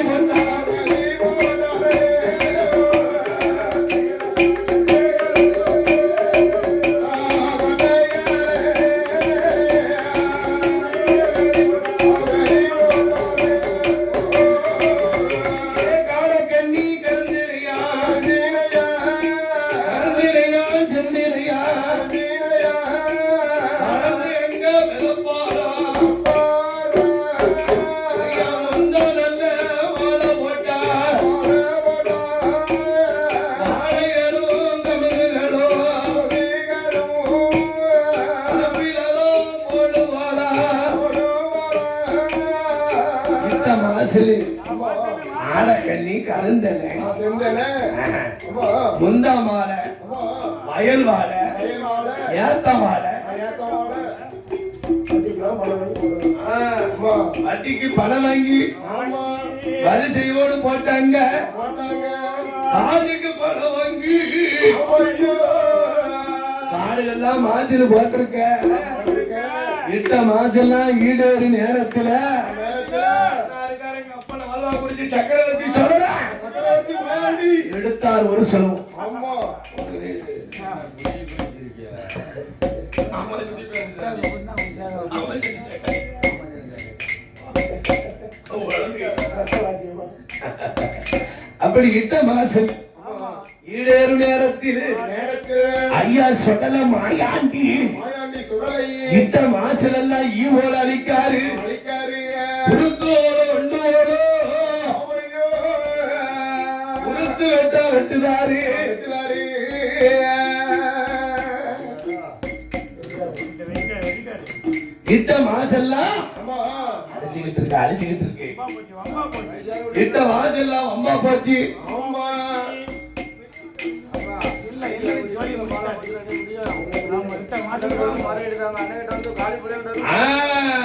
ஆடக்கண்ணி கருந்தனை முந்தா மாலை வயல் வாழை ஏத்த வாழை வட்டிக்கு பணம் வாங்கி வரிசையோடு போட்டாங்க காதுக்கு பணம் வாங்கி காடுகள்லாம் மாச்சில் போட்டிருக்க இட்ட மாச்செல்லாம் ஈடேறு நேரத்துல சக்கரவர்த்தி சக்கரவர்த்தி எடுத்தார் ஒரு செலவு அப்படி இட்ட மாசம் ஈடேறு நேரத்தில் ஐயா சொடல மாயாண்டி இட்ட மாசல் எல்லாம் ஈவோட அழிக்காரு குறுத்தோட ஒண்டோட குறுத்து வெட்டா வெட்டுதாரு இட்ட மாசெல்லாம் அழிச்சுக்கிட்டு இருக்கு இட்ட மாசெல்லாம் அம்மா போச்சு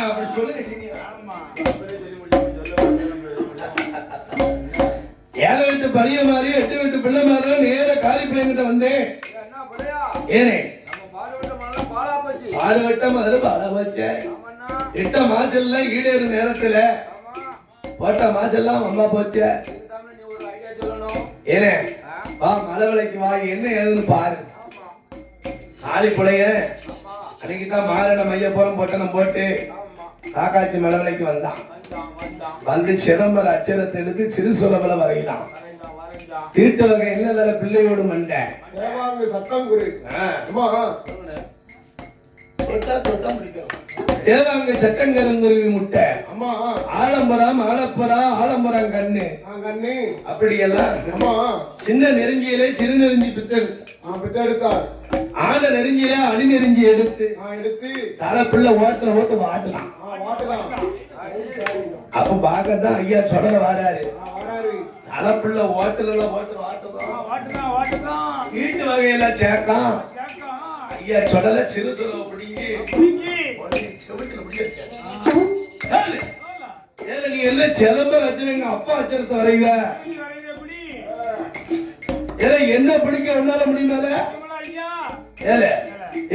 அப்படி சொல்லுங்க. ஏழை வீட்டு பணிய மாதிரி 8 வீட்டு பிள்ளை மாதிரி நேர காலி பிள்ளைங்கிட்ட வந்தேன். ஏனே பாடுபட்ட முதல்ல பாட வச்சேன். இட்ட மாச்செல்லாம் ஈடேறு நேரத்துல போட்ட மாச்செல்லாம் அம்மா போச்ச. ஏனே வா மலை விலைக்கு வா என்ன ஏதுன்னு பாரு. காலி பிள்ளைய அன்னைக்குதான் மாரண மையப்புறம் பொட்டணம் போட்டு காக்காட்சி மலை விலைக்கு வந்தான். வந்து சிதம்பர அச்சரத்தை எடுத்து சிறு சுலபல வரையினான். ஐயா. தீட்டு வகை இல்லதல பிள்ளையோடு மண்டை தேவாங்கு சட்டம் குரு அம்மா தேவாங்க சட்டங்கருங்குருவி முட்டை அம்மா ஆலம்பரம் ஆலப்பரா ஆலம்பரம் கண்ணு கண்ணி அப்படியெல்லாம் அம்மா சின்ன நெருங்கியிலே சிறு நெருங்கி பித்தெடுத்து பித்தெடுத்தார் ஆன நெருங்கியிலே அணி நெருங்கி எடுத்து எடுத்து தலைப்புள்ள ஓட்டுல ஓட்டு வாட்டலாம். வாட்டுதான் அப்ப பார்க்கத்தான் ஐயா சொடல வாராரு. வராரு தலைப்புள்ள ஓட்டுல ஓட்டு வாட்டுதான் வாட்டுதான் வாட்டுதான் வீட்டு வகையில சேர்க்கான். கேட்கலாம் ஐயா சொடல சிறு சொல்ல பிடிங்கி பிடிங்கி உடனே செவுத்துல முடிய ஏல நீ எல்லாம் சிலம்ப வச்சு எங்க அப்பா அச்சரத்தை வரைவ பிடி வரையில பிடி ஏல என்ன பிடிக்க உன்னால முடியுமால கமலா ஐயா ஏல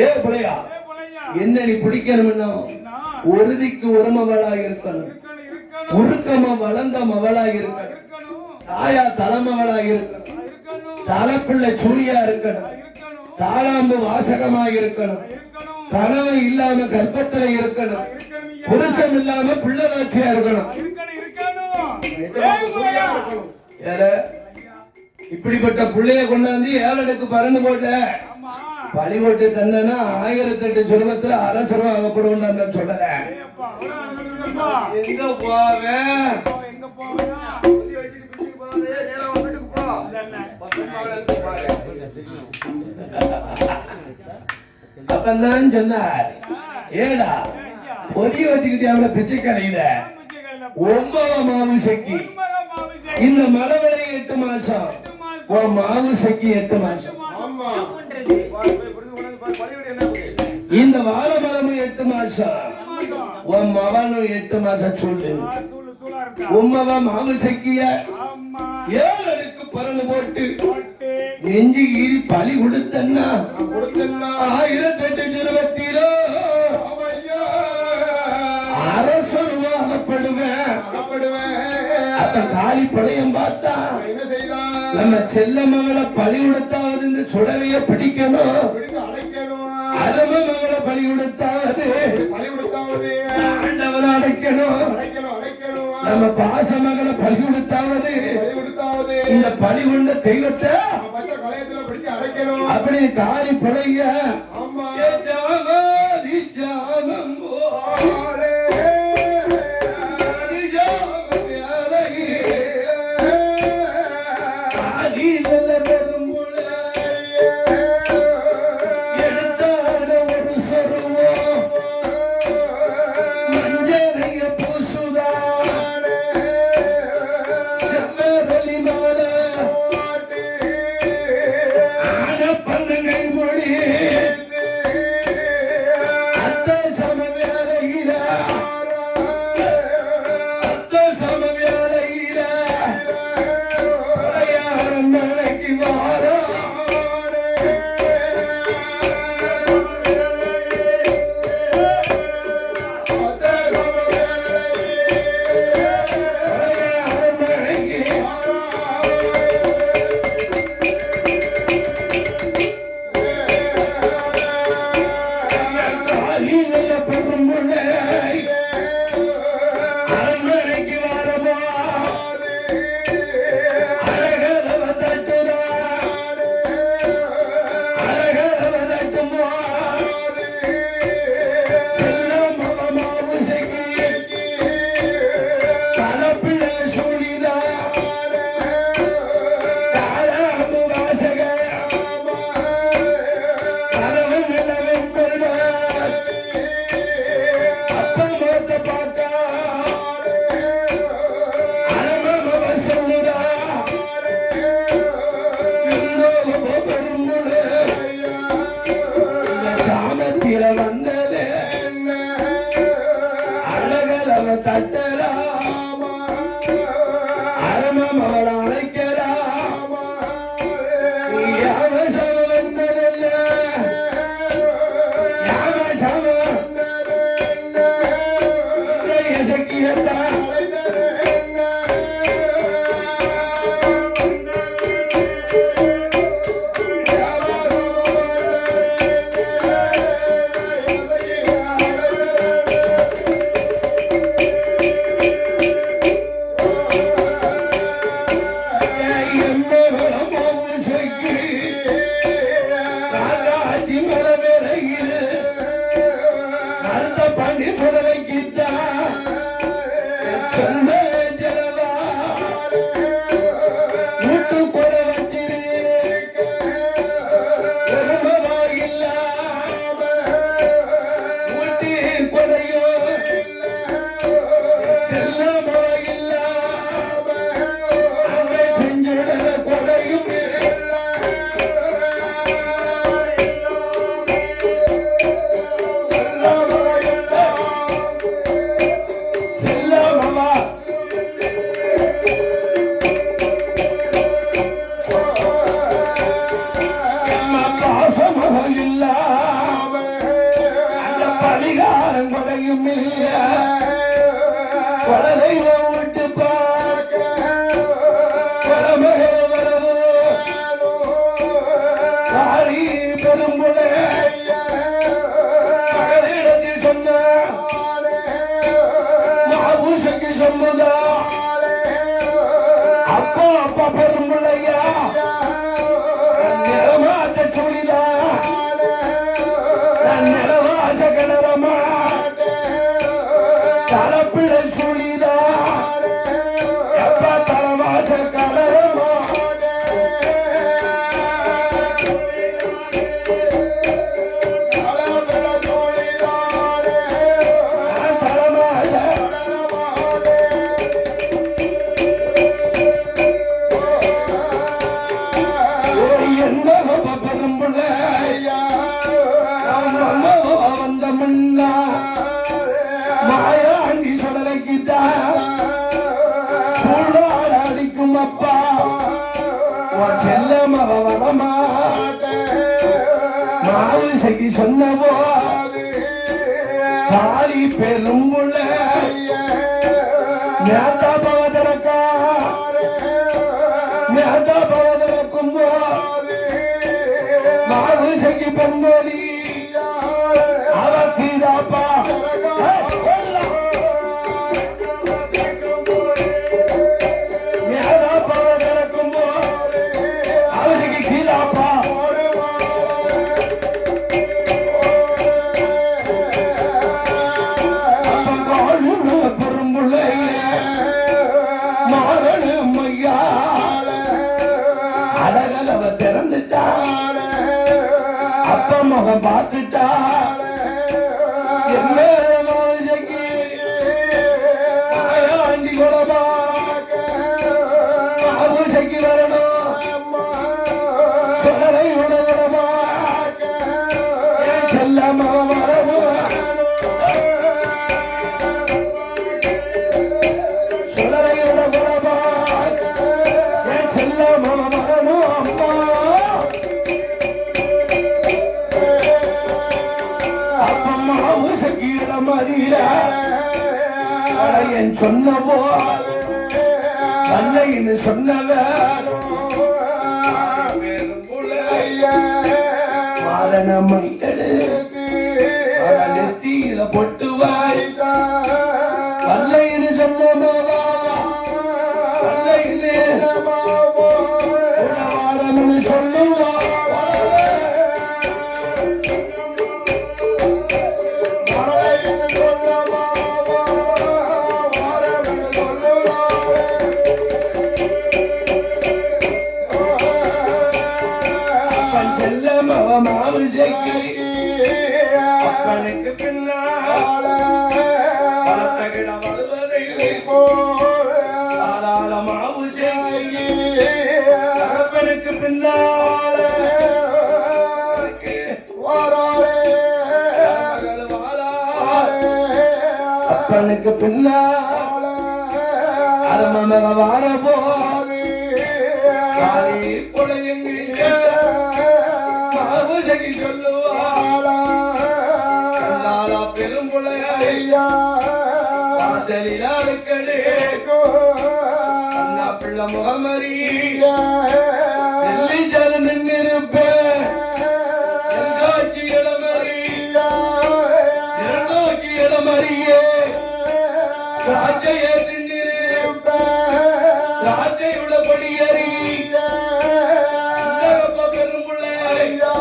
ஏ பிள்ளையா ஏ போலையா என்ன நீ பிடிக்கணும்னா நான் உறுதிக்கு உரமவளா இருக்கணும், இருக்கணும் இருக்கணும் உருக்கமா வளர்ந்த மவளா இருக்கணும், இருக்கணும் தாயா தலைமவளா இருக்கணும், இருக்கணும் தலைப்பிள்ளை சூழியா இருக்கணும், இருக்கணும் தாளாம்பு வாசகமா இருக்கணும், இருக்கணும் கணவன் இல்லாம கர்ப்பத்துல இருக்கணும், இருக்கணும் ஐயா. புருஷன் இல்லாம பிள்ளைவாச்சியா இருக்கணும். இருக்கணும் இருக்கணும் ஏய் போலையா ஏல இப்படிப்பட்ட பிள்ளைய கொண்டாந்து ஏழடுக்கு பறந்து போட்ட ஆமா பழி போட்டு தந்தனா 1008 சுருவத்துல அரை சுருவம் அகப்படுவோம் நான் சொல்றேன். ஏப்பா வரப்பா எங்க போவேன் எங்க போவா புதி வச்சுட்டு பிச்சுக்கு போகாதே, நேரா உன் வீட்டுக்கு போ. இல்ல பக்கத்துல இருந்து பாரு. அப்பதான் சொன்னார், ஏடா ஐயா பொதிய வச்சுக்கிட்டு அவளை பிச்சை கலையில பூஜைகள்ல 9 மாவுசைக்கு உண்மையா மாவிசை இந்த மலவளை 8 மாசம் உன் மாவுசைக்கு 8 மாசம் ஆமா பாரு, போய் புரிந்து கொண்டு பாரு, பள்ளியோட என்ன இருக்கு? இந்த வாழமரமும் 8 மாசம் உன் மவனும் 8 மாசம் சொல்லு. சூளா இருக்கா உம்மவ மாவுசைக்கிய ஆமா 7 அடுக்கு பறந்து போட்டு போட்டு நெஞ்சு ஈரி பழி கொடுத்தன்னா கொடுத்தா 1008 சுருவத்திலோ ஐயா அரசருவா அகப்படுவேன். அகப்படுவேன் அப்ப காளி படையம் பார்த்தா என்ன செய்தான் நம்ம செல்ல மகளை பழி கொடுத்தாவது இந்த சுடலைய பிடிக்கணும், பிடித்து அடைக்கணும் அரம மகளை பழி கொடுத்தாவது பழி கொடுத்தாவது ஆண்டவரை அடைக்கணும், அடைக்கணும் அடைக்கணும் நம்ம பாச மகளை பழி கொடுத்தாவது பழி கொடுத்தாவது இந்த பழி கொண்ட தெய்வத்தை பச்சை கலையத்துல பிடித்து அடைக்கணும் அப்படி காளி படைய ஆமா பந்தங்கை மொழி காட்சி மர வேலையில் அடுத்த பாண்டி சுடலைக்குத்தான் சொந்த ஜலவா வீட்டு கூட வச்சிரு பெருமவாயில்ல ஊட்டி கொடையோ செல்லமவாயில்ல அங்கே செஞ்சுடல கொடையும் செல்லமவா பாசமாக இல்ல அந்த பரிகாரம் கொடையும் இல்ல கொடலை விட்டு பார்க்க கொடமக வரவு காரி பெரும்புலை மகளிடத்தில் சொன்ன மாபூசைக்கு சொன்னதா அப்பா அப்பா பெரும்புள்ளையா நிறமாட்ட சுழிதா நிலவாச கிணறமா தலப்பிள்ளை சுழிதா எப்பா தலவாச கலரமா வந்த முன்னா மாயாண்டி சுடலைக்குதா சூழாட அடிக்கும் அப்பா செல்லமவ வரமா மாவுசைக்கு சொன்னவோ காளி பெரும்புள்ள நேதா பவதரக்கா நேதா பவதரக்கும் மாவுசைக்கு பொங்கோலி அவசீராப்பா நேதா பவதரக்கும் அவசிக்கு கீழாப்பா பெரும்புள்ளை மாறனு மையா அழகலவ திறந்துட்டா அப்பா முகம் பார்த்துட்டா என்ன ஆண்டி குடமா ஆபூசைக்கு வரணும் சுடலை உணவுடமா செல்லமா வரவும் சுடலை உணவுடமா செல்லமா வரணும் அம்மா அப்பம்மா ஊசக்கீழ மறிய என் சொன்னவோ தன்னைன்னு சொன்னவ மாரணம் நெத்தியில பொட்டுவாய் வல்லைன்னு சொன்னமாவா வல்லைன்னு உணவாரம்னு சொல்லுவா செல்லமவ மாவுசைக்கு அப்பனுக்கு பின்னால் தகிட வருவதை ஆளாள மாவுசைக்கு அப்பனுக்கு பின்னால் அப்பனுக்கு பின்னால் அருமமக வாரபோ காளி புலையங்கிட்ட மாவுசைக்கு சொல்லுவாளா பெரும்புலையா வாசலில் அடுக்கடே அண்ணா பிள்ளை முகமரிய டெல்லி ஜல நின்னிருப்பேன் எங்காட்சி இளமறியா இரண்டோக்கி இளமறியே ராஜையே தின்னிருப்பேன் ராஜை உள்ளபடி அறிய பெரும்புள்ளையா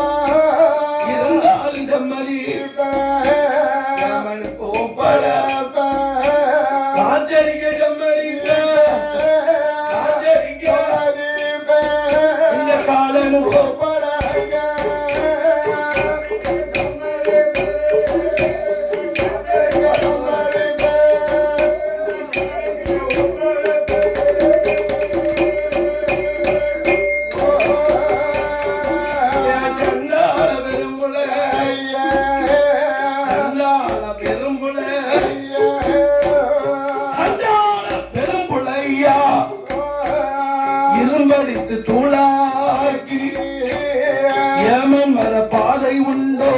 பாதை உண்டோ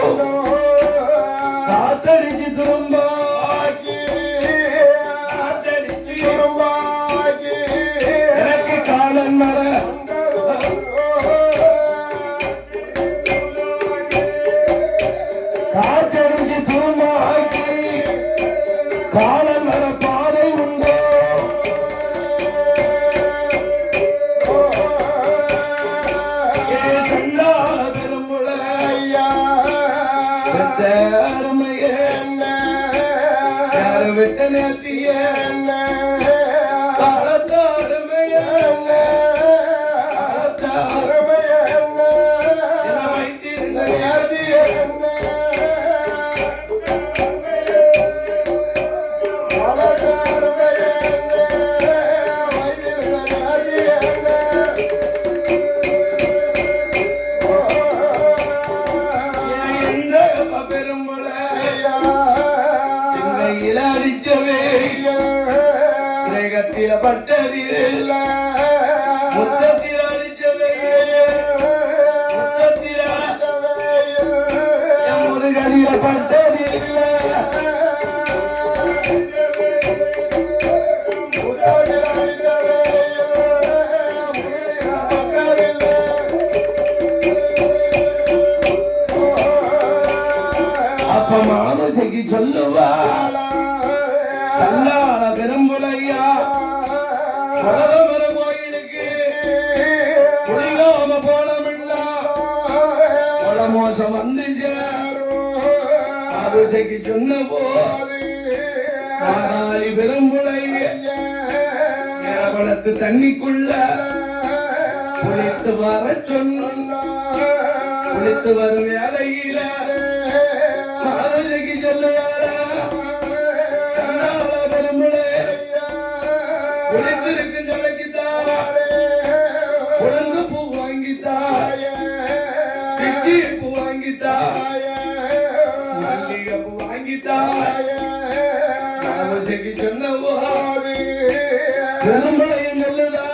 காத்தடிச்சு திரும்பாக்கி காத்தடிச்சு திரும்பாக்கி எனக்கு காலன் மர காத்தடிச்சு திரும்பாக்கி காலன் மர பாதை உண்டோ விட்ட நேர்த்திய காலத்தாருமைய வைத்திருந்த நேர்த்திய பட்டதில் முத்தத்தில் அடித்தவை முதுகடியில பட்டதில் அப்ப மானுஜைக்கு சொல்லுவா சல்லாள பெரும்புலையா கோயிலுக்கு குளிகாம போனமில்லா மோசம் வந்து மானுஜைக்கு சொன்ன போது ஆனாலி பெரும்புலையத்து தண்ணிக்குள்ள குளித்து வர சொன்ன குளித்து வரும் வேலையில மானுஜைக்கு சொல்லுவார குளித்திருக்கு நிலைக்குதா ஒழுங்கு பூ வாங்கித்தா பிச்சி பூ வாங்கித்தா மல்லிகை பூ வாங்கித்தா மானுஜைக்கு சொன்னவோ பெரும்பளைய நல்லதா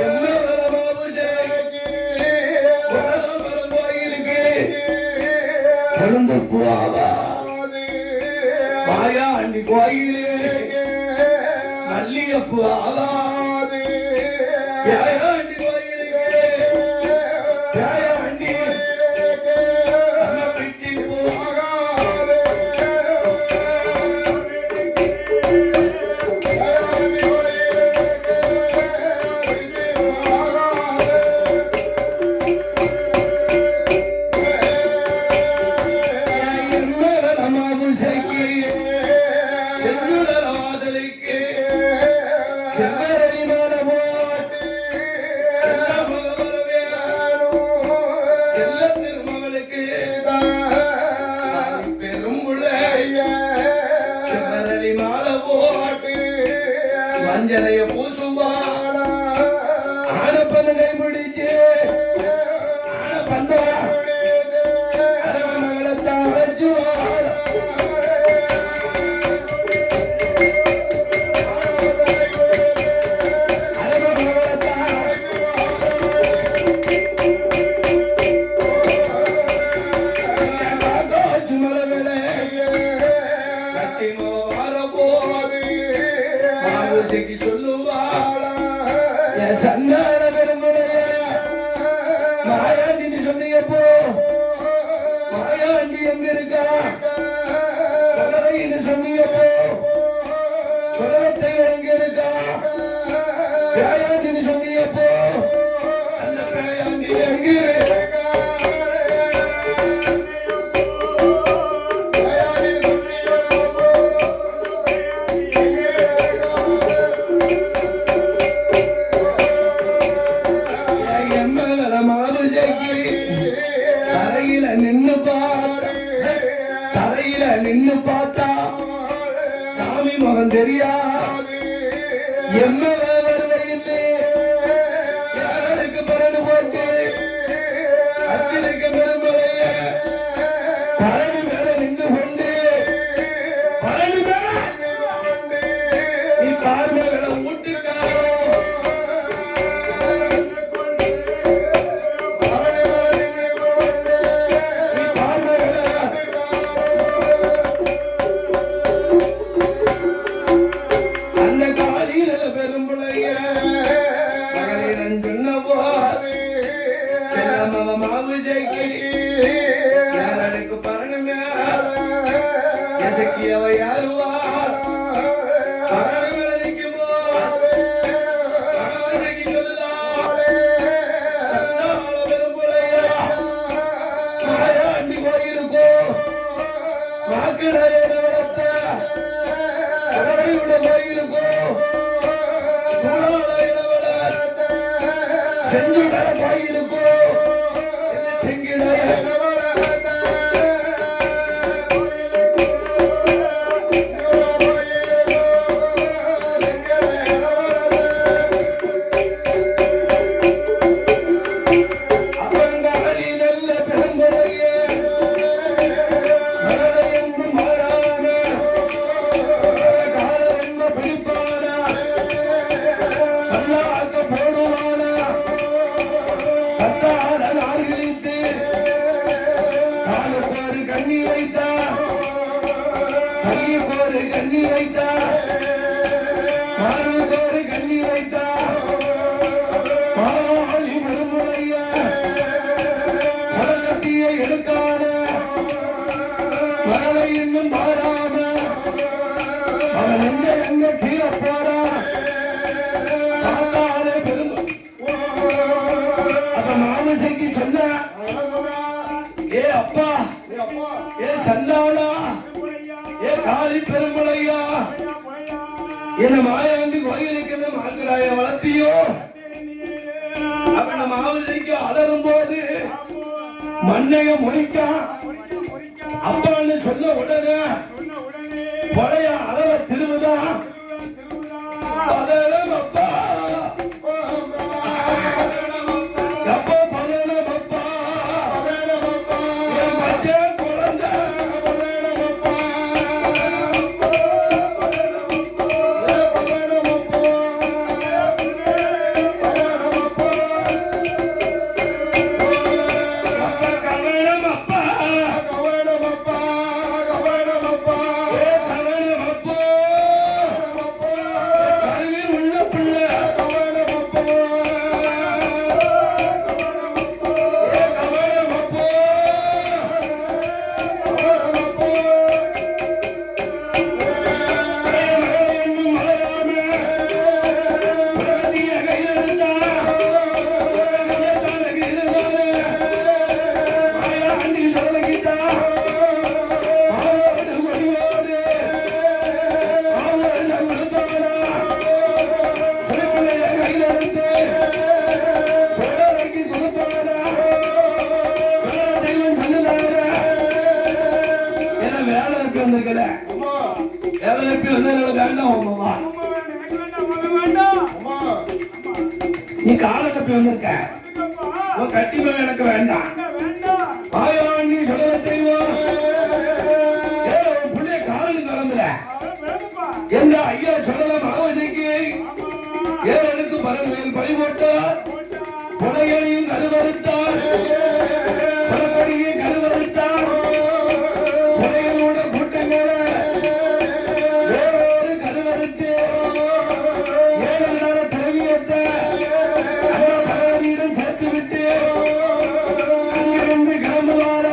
என்ன வர பாபுஜைக்கு கோயிலுக்கு கொழுந்து பூவாவா மாயாண்டி கோயிலே மல்லிகைப்பூ ஆகாது ஜெயாண்டி கோயிலுக்கு ஜெயாண்டி பிச்சி பூ ஆகாது செவ்வரளி மாலை போட்டு செல்ல திருமகளுக்கு பெரும்புள்ளைய செவ்வரளி மாலை போட்டு மஞ்சளைய பூசுவாட ஆனப்பன்னு கை பிடிச்சு ஆனப்பன்னு மகளத்தான் வச்சுவாட சன்னார பெருமுடைய மாயாண்டி சொன்னீங்கப்போ மாயாண்டி எங்க இருக்கா சொல்லவைன்னு சொன்னீங்கப்போ சொல்லவத்தை எங்க இருக்கா பேயாண்டி சொன்னீங்கப்போ அந்த பேயாண்டி எங்க இருக்கா நின்னு பார்த்தா சாமி முகம் தெரியாது என்ன வருவையில்லை யாருக்கு பரடு போட்டு அச்சிருக்க பெருமலைய பரடு மேல நின்று கொண்டு பரடு மேல நீ பார்வைகளை ஊட்டுக்காரோ பரடு மேல நின்று மாமசக்கியவை யாருவா செஞ்சுடர கோயிலுக்கோ செங்கிடைய கண்ணி வைத்தா மாறுவோரு கண்ணி வைத்தா மாறி மறுமுறைய மரக்கட்டிய எடுக்கான மரலை இன்னும் மாறாம அவன் எங்க கீழே போறா பார்த்தாலே பெரும் அப்ப மாமசைக்கு சொன்ன ஏ அப்பா ஏ சண்டாளா ஏ காளி பெருமளையா என்ன மாயாண்டி கோயிலுக்கு என்ன மாத்திராய வளர்த்தியோ அவன் மாவதிக்கு அலரும் போது மண்ணைய முடிக்கா அப்பான்னு சொன்ன உடனே பழைய அளவ திருவுதா பதனம் அப்பா அப்பா பதனம் அப்பா என் பச்சை குழந்தை நீ கால தப்பி வந்திருக்க உன் கட்டிமா எனக்கு வேண்டாம் ஆயாண்டி சொல்ல தெய்வம் புள்ளைய காலனு கலந்துல என்ற ஐயா சொல்லலாம் மாவதிக்கு ஏழனுக்கு பரன்மையில் பழி போட்டார் புலையனையும் கருவறுத்தார் புலக்கடியை கருவறுத்தார் புலையனோட கூட்டங்களோட வேறொரு கருவறுத்து ஏழனார திரவியத்தை சேர்த்து விட்டு அங்கிருந்து கிளம்புவார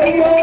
பாருங்க